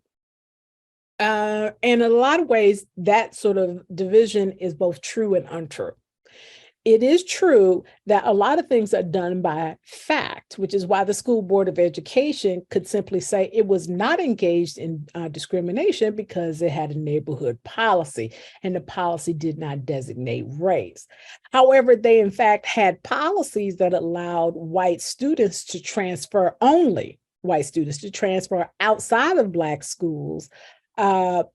And in a lot of ways, that sort of division is both true and untrue. It is true that a lot of things are done by fact, which is why the School Board of Education could simply say it was not engaged in discrimination because it had a neighborhood policy and the policy did not designate race. However, they in fact had policies that allowed white students to transfer outside of Black schools,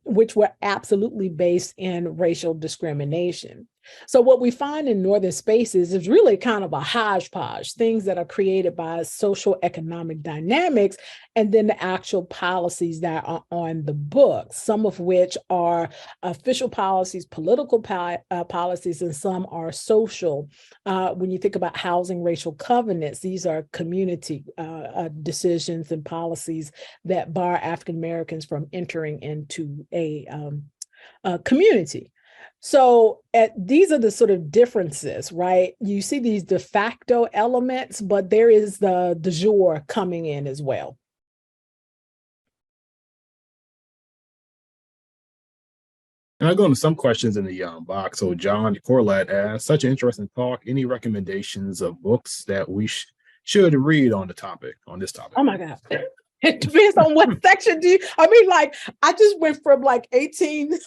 which were absolutely based in racial discrimination. So what we find in Northern spaces is really kind of a hodgepodge, things that are created by social economic dynamics, and then the actual policies that are on the books, some of which are official policies, political policies, and some are social. When you think about housing racial covenants, these are community decisions and policies that bar African Americans from entering into a community. So these are the sort of differences, right? You see these de facto elements, but there is the de jure coming in as well. And I'll go into some questions in the box. So John Corlett asked, such an interesting talk. Any recommendations of books that we should read on this topic? Oh my God. It depends on what section I just went from 18.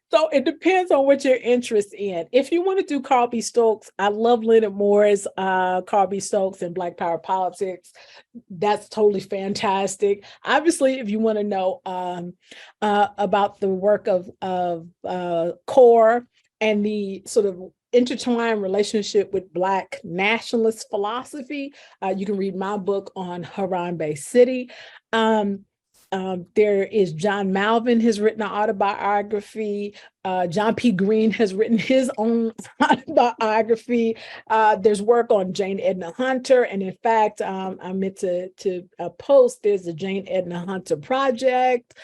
So it depends on what your interest in. If you want to do Carl B. Stokes, I love Leonard Moore's Carl B. Stokes and Black Power Politics. That's totally fantastic. Obviously, if you want to know about the work of CORE and the sort of intertwined relationship with Black nationalist philosophy, you can read my book on Harambe City. There is John Malvin has written an autobiography. John P. Green has written his own autobiography. There's work on Jane Edna Hunter. And in fact, I meant to post, there's the Jane Edna Hunter Project.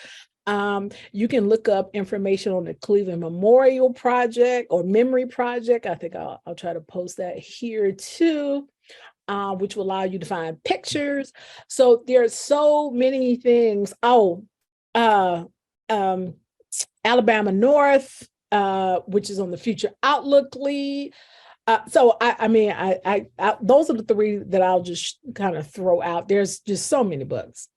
You can look up information on the Cleveland Memorial Project or Memory Project. I think I'll try to post that here too. Which will allow you to find pictures. So there are so many things. Alabama North, which is on the Future Outlook Lead. So I those are the three that I'll just kind of throw out. There's just so many books.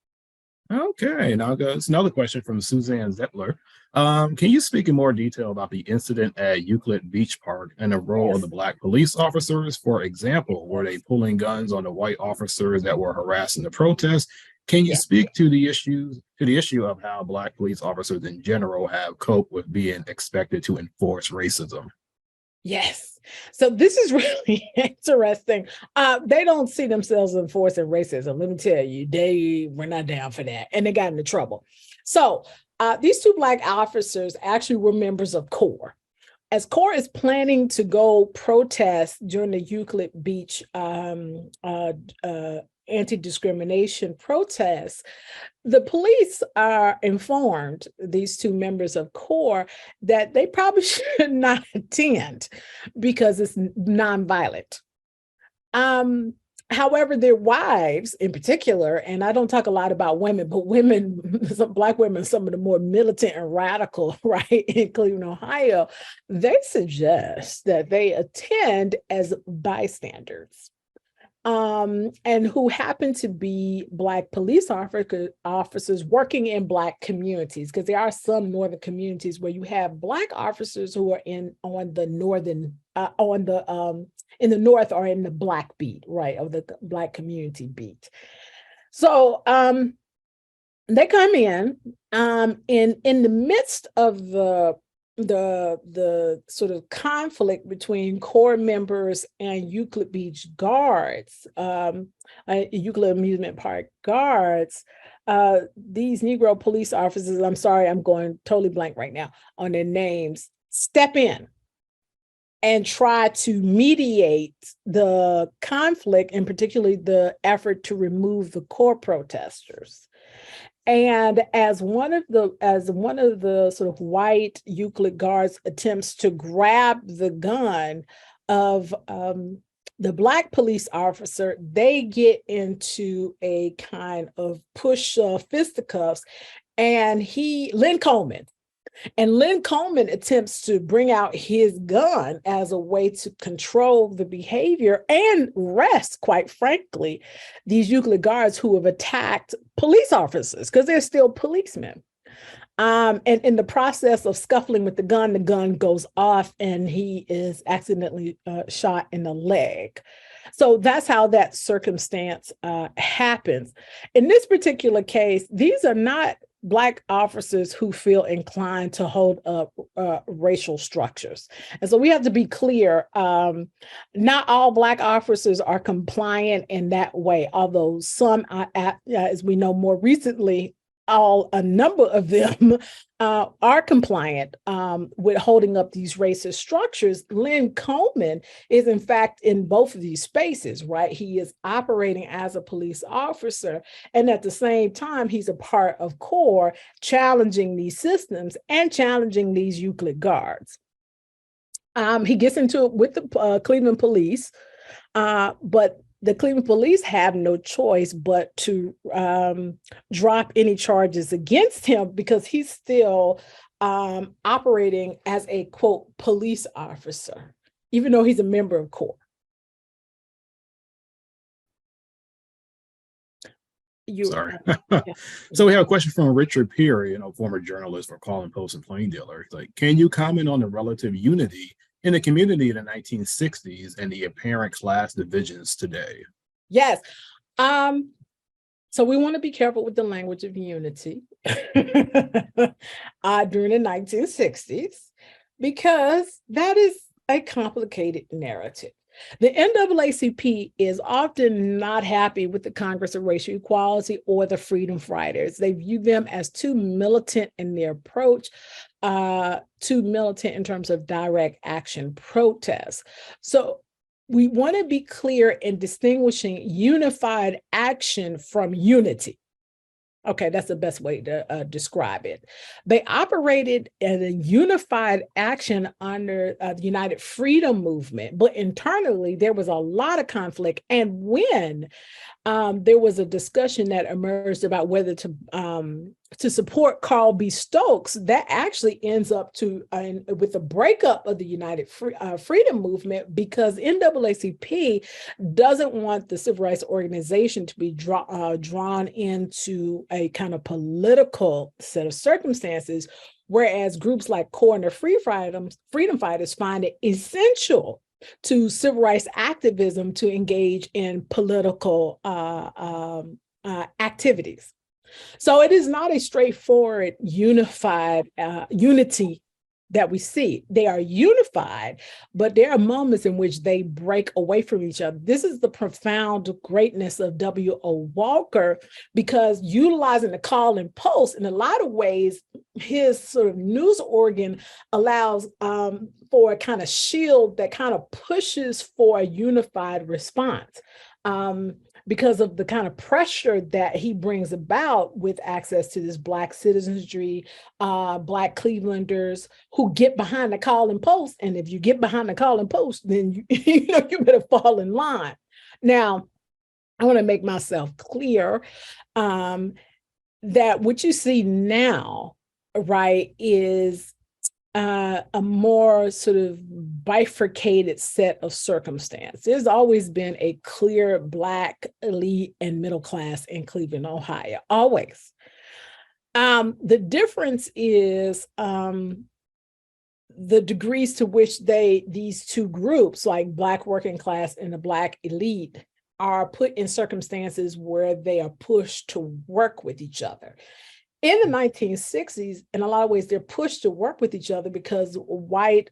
Okay, now it's another question from Suzanne Zettler. Can you speak in more detail about the incident at Euclid Beach Park and the role of the Black police officers? For example, were they pulling guns on the white officers that were harassing the protest? Can you Yeah. speak to the issue of how Black police officers in general have coped with being expected to enforce racism? Yes. So this is really interesting. They don't see themselves enforcing racism. Let me tell you, they were not down for that, and they got into trouble. So these two Black officers actually were members of CORE. As CORE is planning to go protest during the Euclid Beach anti-discrimination protests, the police are informed, these two members of CORE, that they probably should not attend because it's nonviolent. However, their wives in particular, and I don't talk a lot about women, but women, some Black women, some of the more militant and radical, right, in Cleveland, Ohio, they suggest that they attend as bystanders. And who happen to be Black police officers working in Black communities, because there are some northern communities where you have Black officers who are in the north or in the Black beat, right, of the Black community beat. So they come in the midst of the sort of conflict between CORE members and Euclid Beach guards, Euclid Amusement Park guards. These Negro police officers, I'm sorry, I'm going totally blank right now on their names, step in and try to mediate the conflict, and particularly the effort to remove the CORE protesters. And as one of the sort of white Euclid guards attempts to grab the gun of the Black police officer, they get into a kind of push fisticuffs, and Lynn Coleman attempts to bring out his gun as a way to control the behavior and arrest, quite frankly, these Euclid guards who have attacked police officers, because they're still policemen. And in the process of scuffling with the gun goes off and he is accidentally shot in the leg. So that's how that circumstance happens. In this particular case, these are not Black officers who feel inclined to hold up racial structures. And so we have to be clear, not all Black officers are compliant in that way, although some, as we know more recently, a number of them are compliant with holding up these racist structures. Lynn Coleman is in fact in both of these spaces, right? He is operating as a police officer, and at the same time, he's a part of CORE, challenging these systems and challenging these Euclid guards. He gets into it with the Cleveland police, but the Cleveland police have no choice but to drop any charges against him because he's still operating as a, quote, police officer, even though he's a member of CORE. Sorry. Yeah. So we have a question from Richard Peary, former journalist for Call and Post and Plain Dealer. It's like, can you comment on the relative unity in the community in the 1960s and the apparent class divisions today? Yes. So we want to be careful with the language of unity during the 1960s, because that is a complicated narrative. The NAACP is often not happy with the Congress of Racial Equality or the Freedom Fighters. They view them as too militant in their approach, too militant in terms of direct action protests. So we want to be clear in distinguishing unified action from unity. Okay, that's the best way to describe it. They operated in a unified action under the United Freedom Movement, but internally there was a lot of conflict. And when there was a discussion that emerged about whether to support Carl B. Stokes, that actually ends up with the breakup of the United Freedom Movement, because NAACP doesn't want the civil rights organization to be drawn into a kind of political set of circumstances, whereas groups like CORE and the Freedom Fighters find it essential to civil rights activism to engage in political activities. So it is not a straightforward unified unity that we see. They are unified, but there are moments in which they break away from each other. This is the profound greatness of W.O. Walker, because utilizing the call and post, in a lot of ways, his sort of news organ allows for a kind of shield that kind of pushes for a unified response. Because of the kind of pressure that he brings about with access to this Black citizenry, Black Clevelanders who get behind the call and post. And if you get behind the call and post, then you better fall in line. Now, I want to make myself clear that what you see now, right, is a more sort of bifurcated set of circumstance. There's always been a clear Black elite and middle class in Cleveland, Ohio, always. The difference is the degrees to which these two groups, like Black working class and the Black elite, are put in circumstances where they are pushed to work with each other. In the 1960s, in a lot of ways, they're pushed to work with each other because white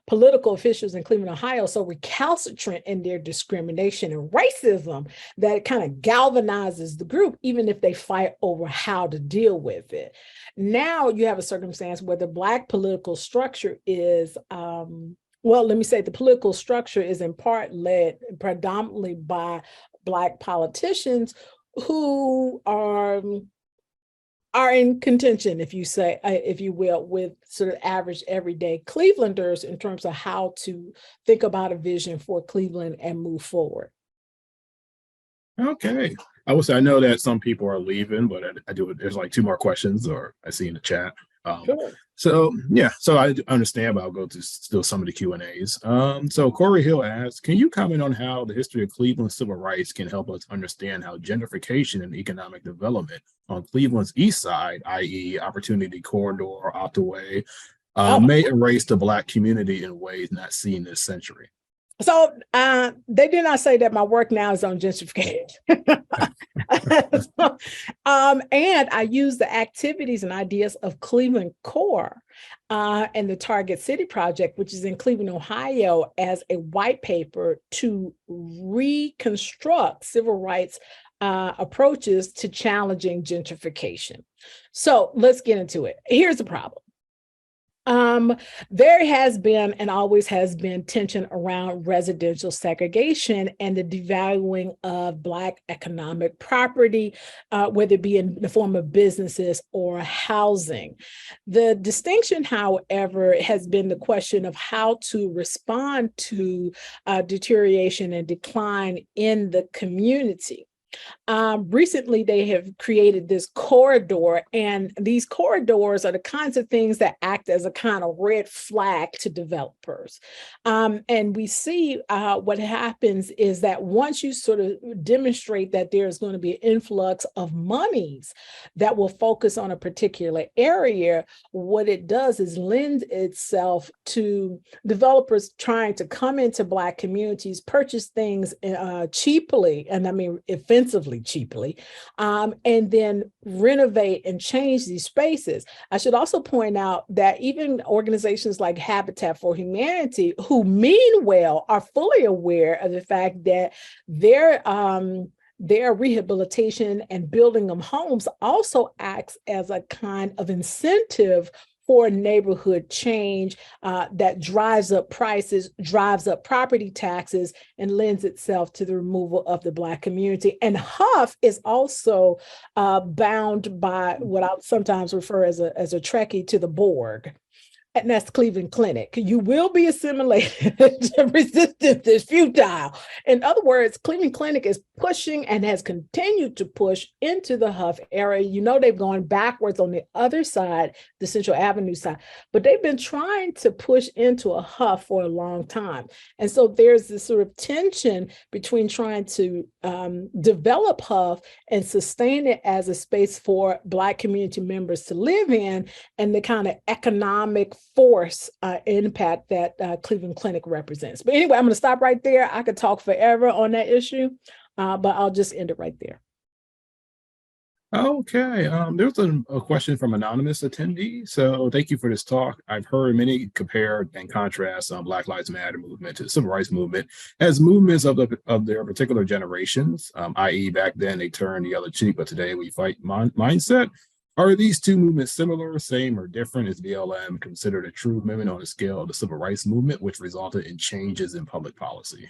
political officials in Cleveland, Ohio, are so recalcitrant in their discrimination and racism that it kind of galvanizes the group, even if they fight over how to deal with it. Now you have a circumstance where the Black political structure is, the political structure is in part led predominantly by Black politicians who are in contention, if you will, with sort of average everyday Clevelanders in terms of how to think about a vision for Cleveland and move forward. Okay. I would say I know that some people are leaving, but there's like two more questions, or I see in the chat. Sure. So I understand, but I'll go to still some of the Q&As. So Corey Hill asks, can you comment on how the history of Cleveland civil rights can help us understand how gentrification and economic development on Cleveland's east side, i.e. Opportunity Corridor, Ottaway, may erase the Black community in ways not seen this century? So they did not say that my work now is on gentrification. And I use the activities and ideas of Cleveland Core and the Target City Project, which is in Cleveland, Ohio, as a white paper to reconstruct civil rights approaches to challenging gentrification. So let's get into it. Here's the problem. There has been and always has been tension around residential segregation and the devaluing of Black economic property, whether it be in the form of businesses or housing. The distinction, however, has been the question of how to respond to deterioration and decline in the community. Recently, they have created this corridor, and these corridors are the kinds of things that act as a kind of red flag to developers. And we see what happens is that once you sort of demonstrate that there's going to be an influx of monies that will focus on a particular area, what it does is lend itself to developers trying to come into Black communities, purchase things cheaply, and I mean offensively cheaply, and then renovate and change these spaces. I should also point out that even organizations like Habitat for Humanity, who mean well, are fully aware of the fact that their rehabilitation and building of homes also acts as a kind of incentive for neighborhood change that drives up prices, drives up property taxes, and lends itself to the removal of the Black community. And Huff is also bound by what I sometimes refer as a Trekkie to the Borg. And that's Cleveland Clinic. You will be assimilated. Resistance is futile. In other words, Cleveland Clinic is pushing and has continued to push into the Huff area. You know, they've gone backwards on the other side, the Central Avenue side, but they've been trying to push into a Huff for a long time. And so there's this sort of tension between trying to develop Huff and sustain it as a space for Black community members to live in, and the kind of economic force impact that Cleveland Clinic represents. But anyway, I'm going to stop right there. I could talk forever on that issue, but I'll just end it right there. Okay, there's a question from anonymous attendee. So thank you for this talk. I've heard many compare and contrast Black Lives Matter movement to the Civil Rights movement as movements of their particular generations, i.e., back then they turned the other cheek, but today we fight mindset. Are these two movements similar, same, or different? Is BLM considered a true movement on the scale of the Civil Rights movement, which resulted in changes in public policy?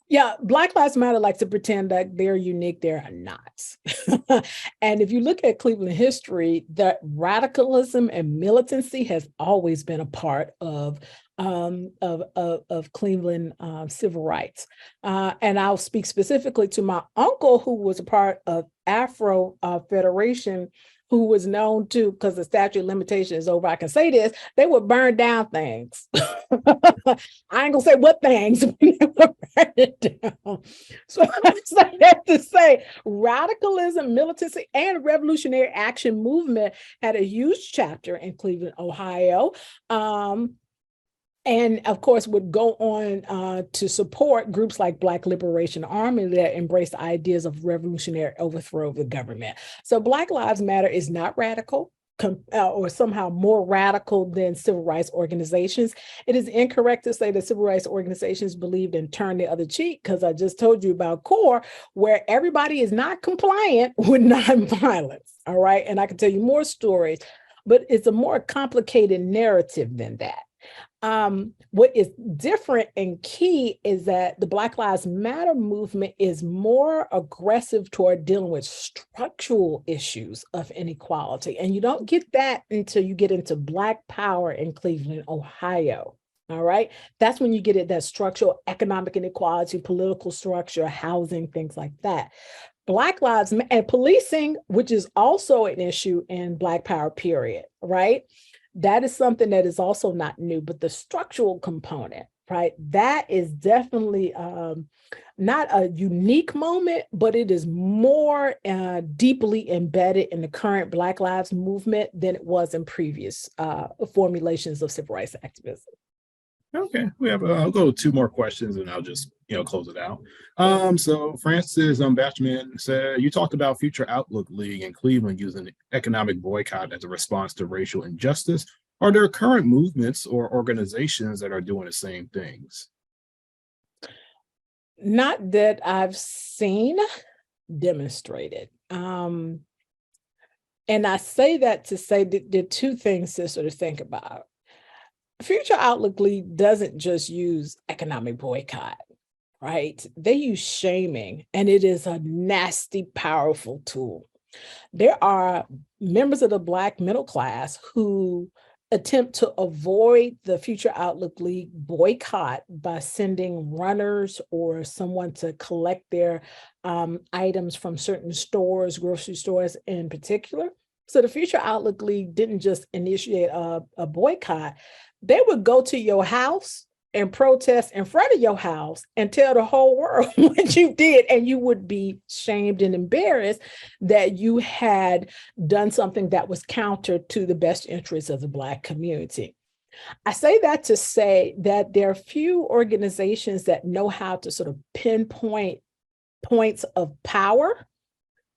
Yeah, Black Lives Matter likes to pretend that they're unique. They're not. And if you look at Cleveland history, that radicalism and militancy has always been a part of Cleveland civil rights. And I'll speak specifically to my uncle, who was a part of Afro Federation, who was known to, because the statute of limitation is over, I can say this, they would burn down things. I ain't gonna say what things, but they would burn it down. So I say that to say radicalism, militancy, and revolutionary action movement had a huge chapter in Cleveland, Ohio. And of course, would go on to support groups like Black Liberation Army that embraced ideas of revolutionary overthrow of the government. So Black Lives Matter is not radical or somehow more radical than civil rights organizations. It is incorrect to say that civil rights organizations believed in turn the other cheek, because I just told you about CORE, where everybody is not compliant with nonviolence. All right. And I can tell you more stories, but it's a more complicated narrative than that. What is different and key is that the Black Lives Matter movement is more aggressive toward dealing with structural issues of inequality. And you don't get that until you get into Black power in Cleveland, Ohio. All right. That's when you get at that structural economic inequality, political structure, housing, things like that. Black lives and policing, which is also an issue in Black power period, right? That is something that is also not new, but the structural component, right? That is definitely not a unique moment, but it is more deeply embedded in the current Black Lives movement than it was in previous formulations of civil rights activism. Okay, we have. I'll go two more questions, and I'll just close it out. So Francis Batchman said you talked about Future Outlook League in Cleveland using economic boycott as a response to racial injustice. Are there current movements or organizations that are doing the same things? Not that I've seen demonstrated. And I say that to say that there are two things to sort of think about. Future Outlook League doesn't just use economic boycott, right? They use shaming, and it is a nasty, powerful tool. There are members of the Black middle class who attempt to avoid the Future Outlook League boycott by sending runners or someone to collect their items from certain stores, grocery stores in particular. So the Future Outlook League didn't just initiate a boycott. They would go to your house and protest in front of your house and tell the whole world what you did. And you would be shamed and embarrassed that you had done something that was counter to the best interests of the Black community. I say that to say that there are few organizations that know how to sort of pinpoint points of power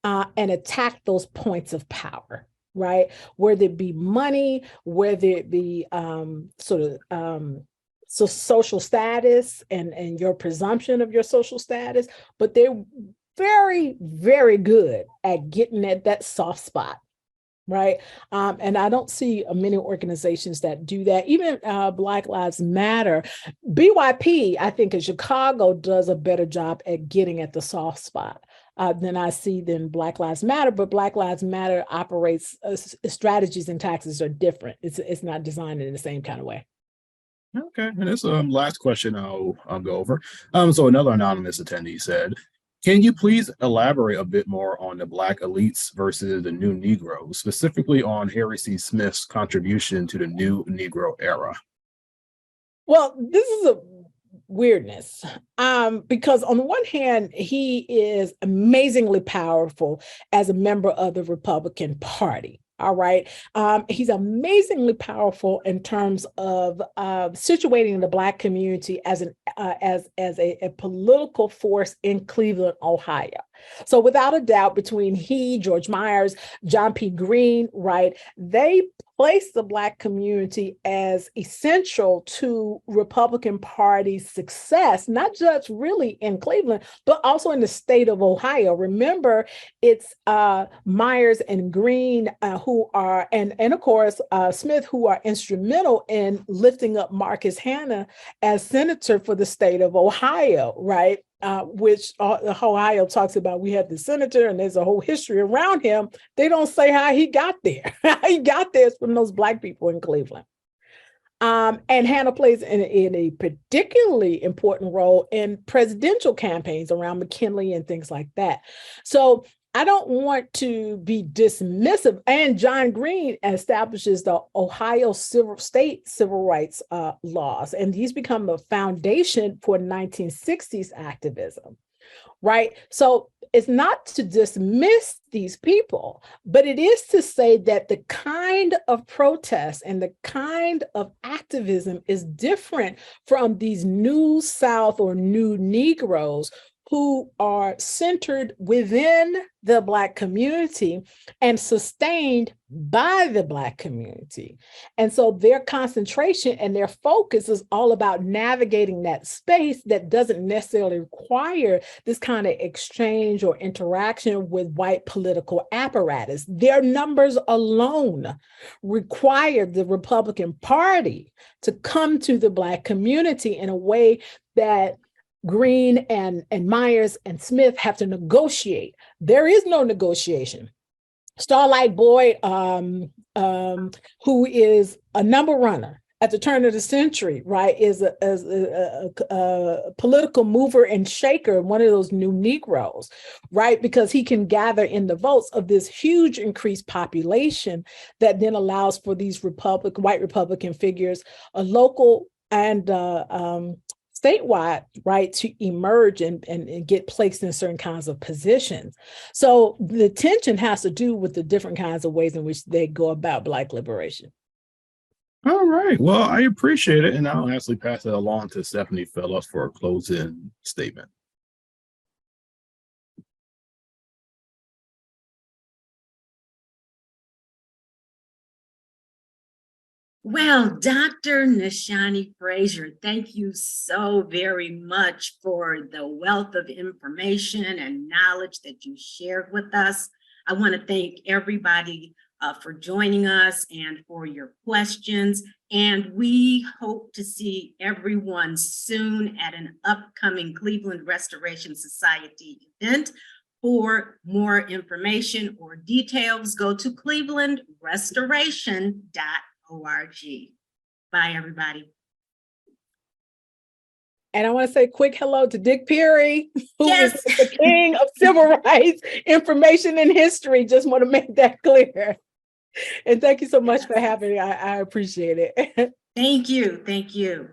and attack those points of power. Right? Whether it be money, whether it be so social status and your presumption of your social status, but they're very, very good at getting at that soft spot, right? And I don't see many organizations that do that. Even Black Lives Matter, BYP, I think in Chicago does a better job at getting at the soft spot than I see than Black Lives Matter, but Black Lives Matter operates, strategies and tactics are different. It's not designed in the same kind of way. Okay, and this last question I'll go over. So another anonymous attendee said, can you please elaborate a bit more on the Black elites versus the new Negroes, specifically on Harry C. Smith's contribution to the new Negro era? Well, this is a weirdness because on the one hand, he is amazingly powerful as a member of the Republican Party. All right. He's amazingly powerful in terms of situating the Black community as a political force in Cleveland, Ohio. So without a doubt, between he, George Myers, John P. Green, right, they placed the Black community as essential to Republican Party's success, not just really in Cleveland, but also in the state of Ohio. Remember, it's Myers and Green who are, and of course, Smith, who are instrumental in lifting up Marcus Hanna as senator for the state of Ohio, right? Which Ohio talks about. We have the senator and there's a whole history around him. They don't say how he got there. How he got there is from those Black people in Cleveland. And Hanna plays in a particularly important role in presidential campaigns around McKinley and things like that. So I don't want to be dismissive. And John Green establishes the Ohio state civil rights laws, and these become the foundation for 1960s activism, right? So it's not to dismiss these people, but it is to say that the kind of protest and the kind of activism is different from these new South or new Negroes who are centered within the Black community and sustained by the Black community. And so their concentration and their focus is all about navigating that space that doesn't necessarily require this kind of exchange or interaction with white political apparatus. Their numbers alone require the Republican Party to come to the Black community in a way that Green and Myers and Smith have to negotiate. There is no negotiation. Starlight Boyd, who is a number runner at the turn of the century, right, is a political mover and shaker, one of those new Negroes, right, because he can gather in the votes of this huge increased population that then allows for these white Republican figures, a local and statewide, right, to emerge and get placed in certain kinds of positions. So the tension has to do with the different kinds of ways in which they go about Black liberation. All right. Well, I appreciate it. And I'll actually pass it along to Stephanie Phillips for a closing statement. Well, Dr. Nishani Frazier, thank you so very much for the wealth of information and knowledge that you shared with us. I want to thank everybody for joining us and for your questions. And we hope to see everyone soon at an upcoming Cleveland Restoration Society event. For more information or details, go to clevelandrestoration.org. Bye, everybody. And I want to say a quick hello to Dick Perry, who Yes. is the king of civil rights information and history. Just want to make that clear. And thank you so much for having me. I appreciate it. Thank you. Thank you.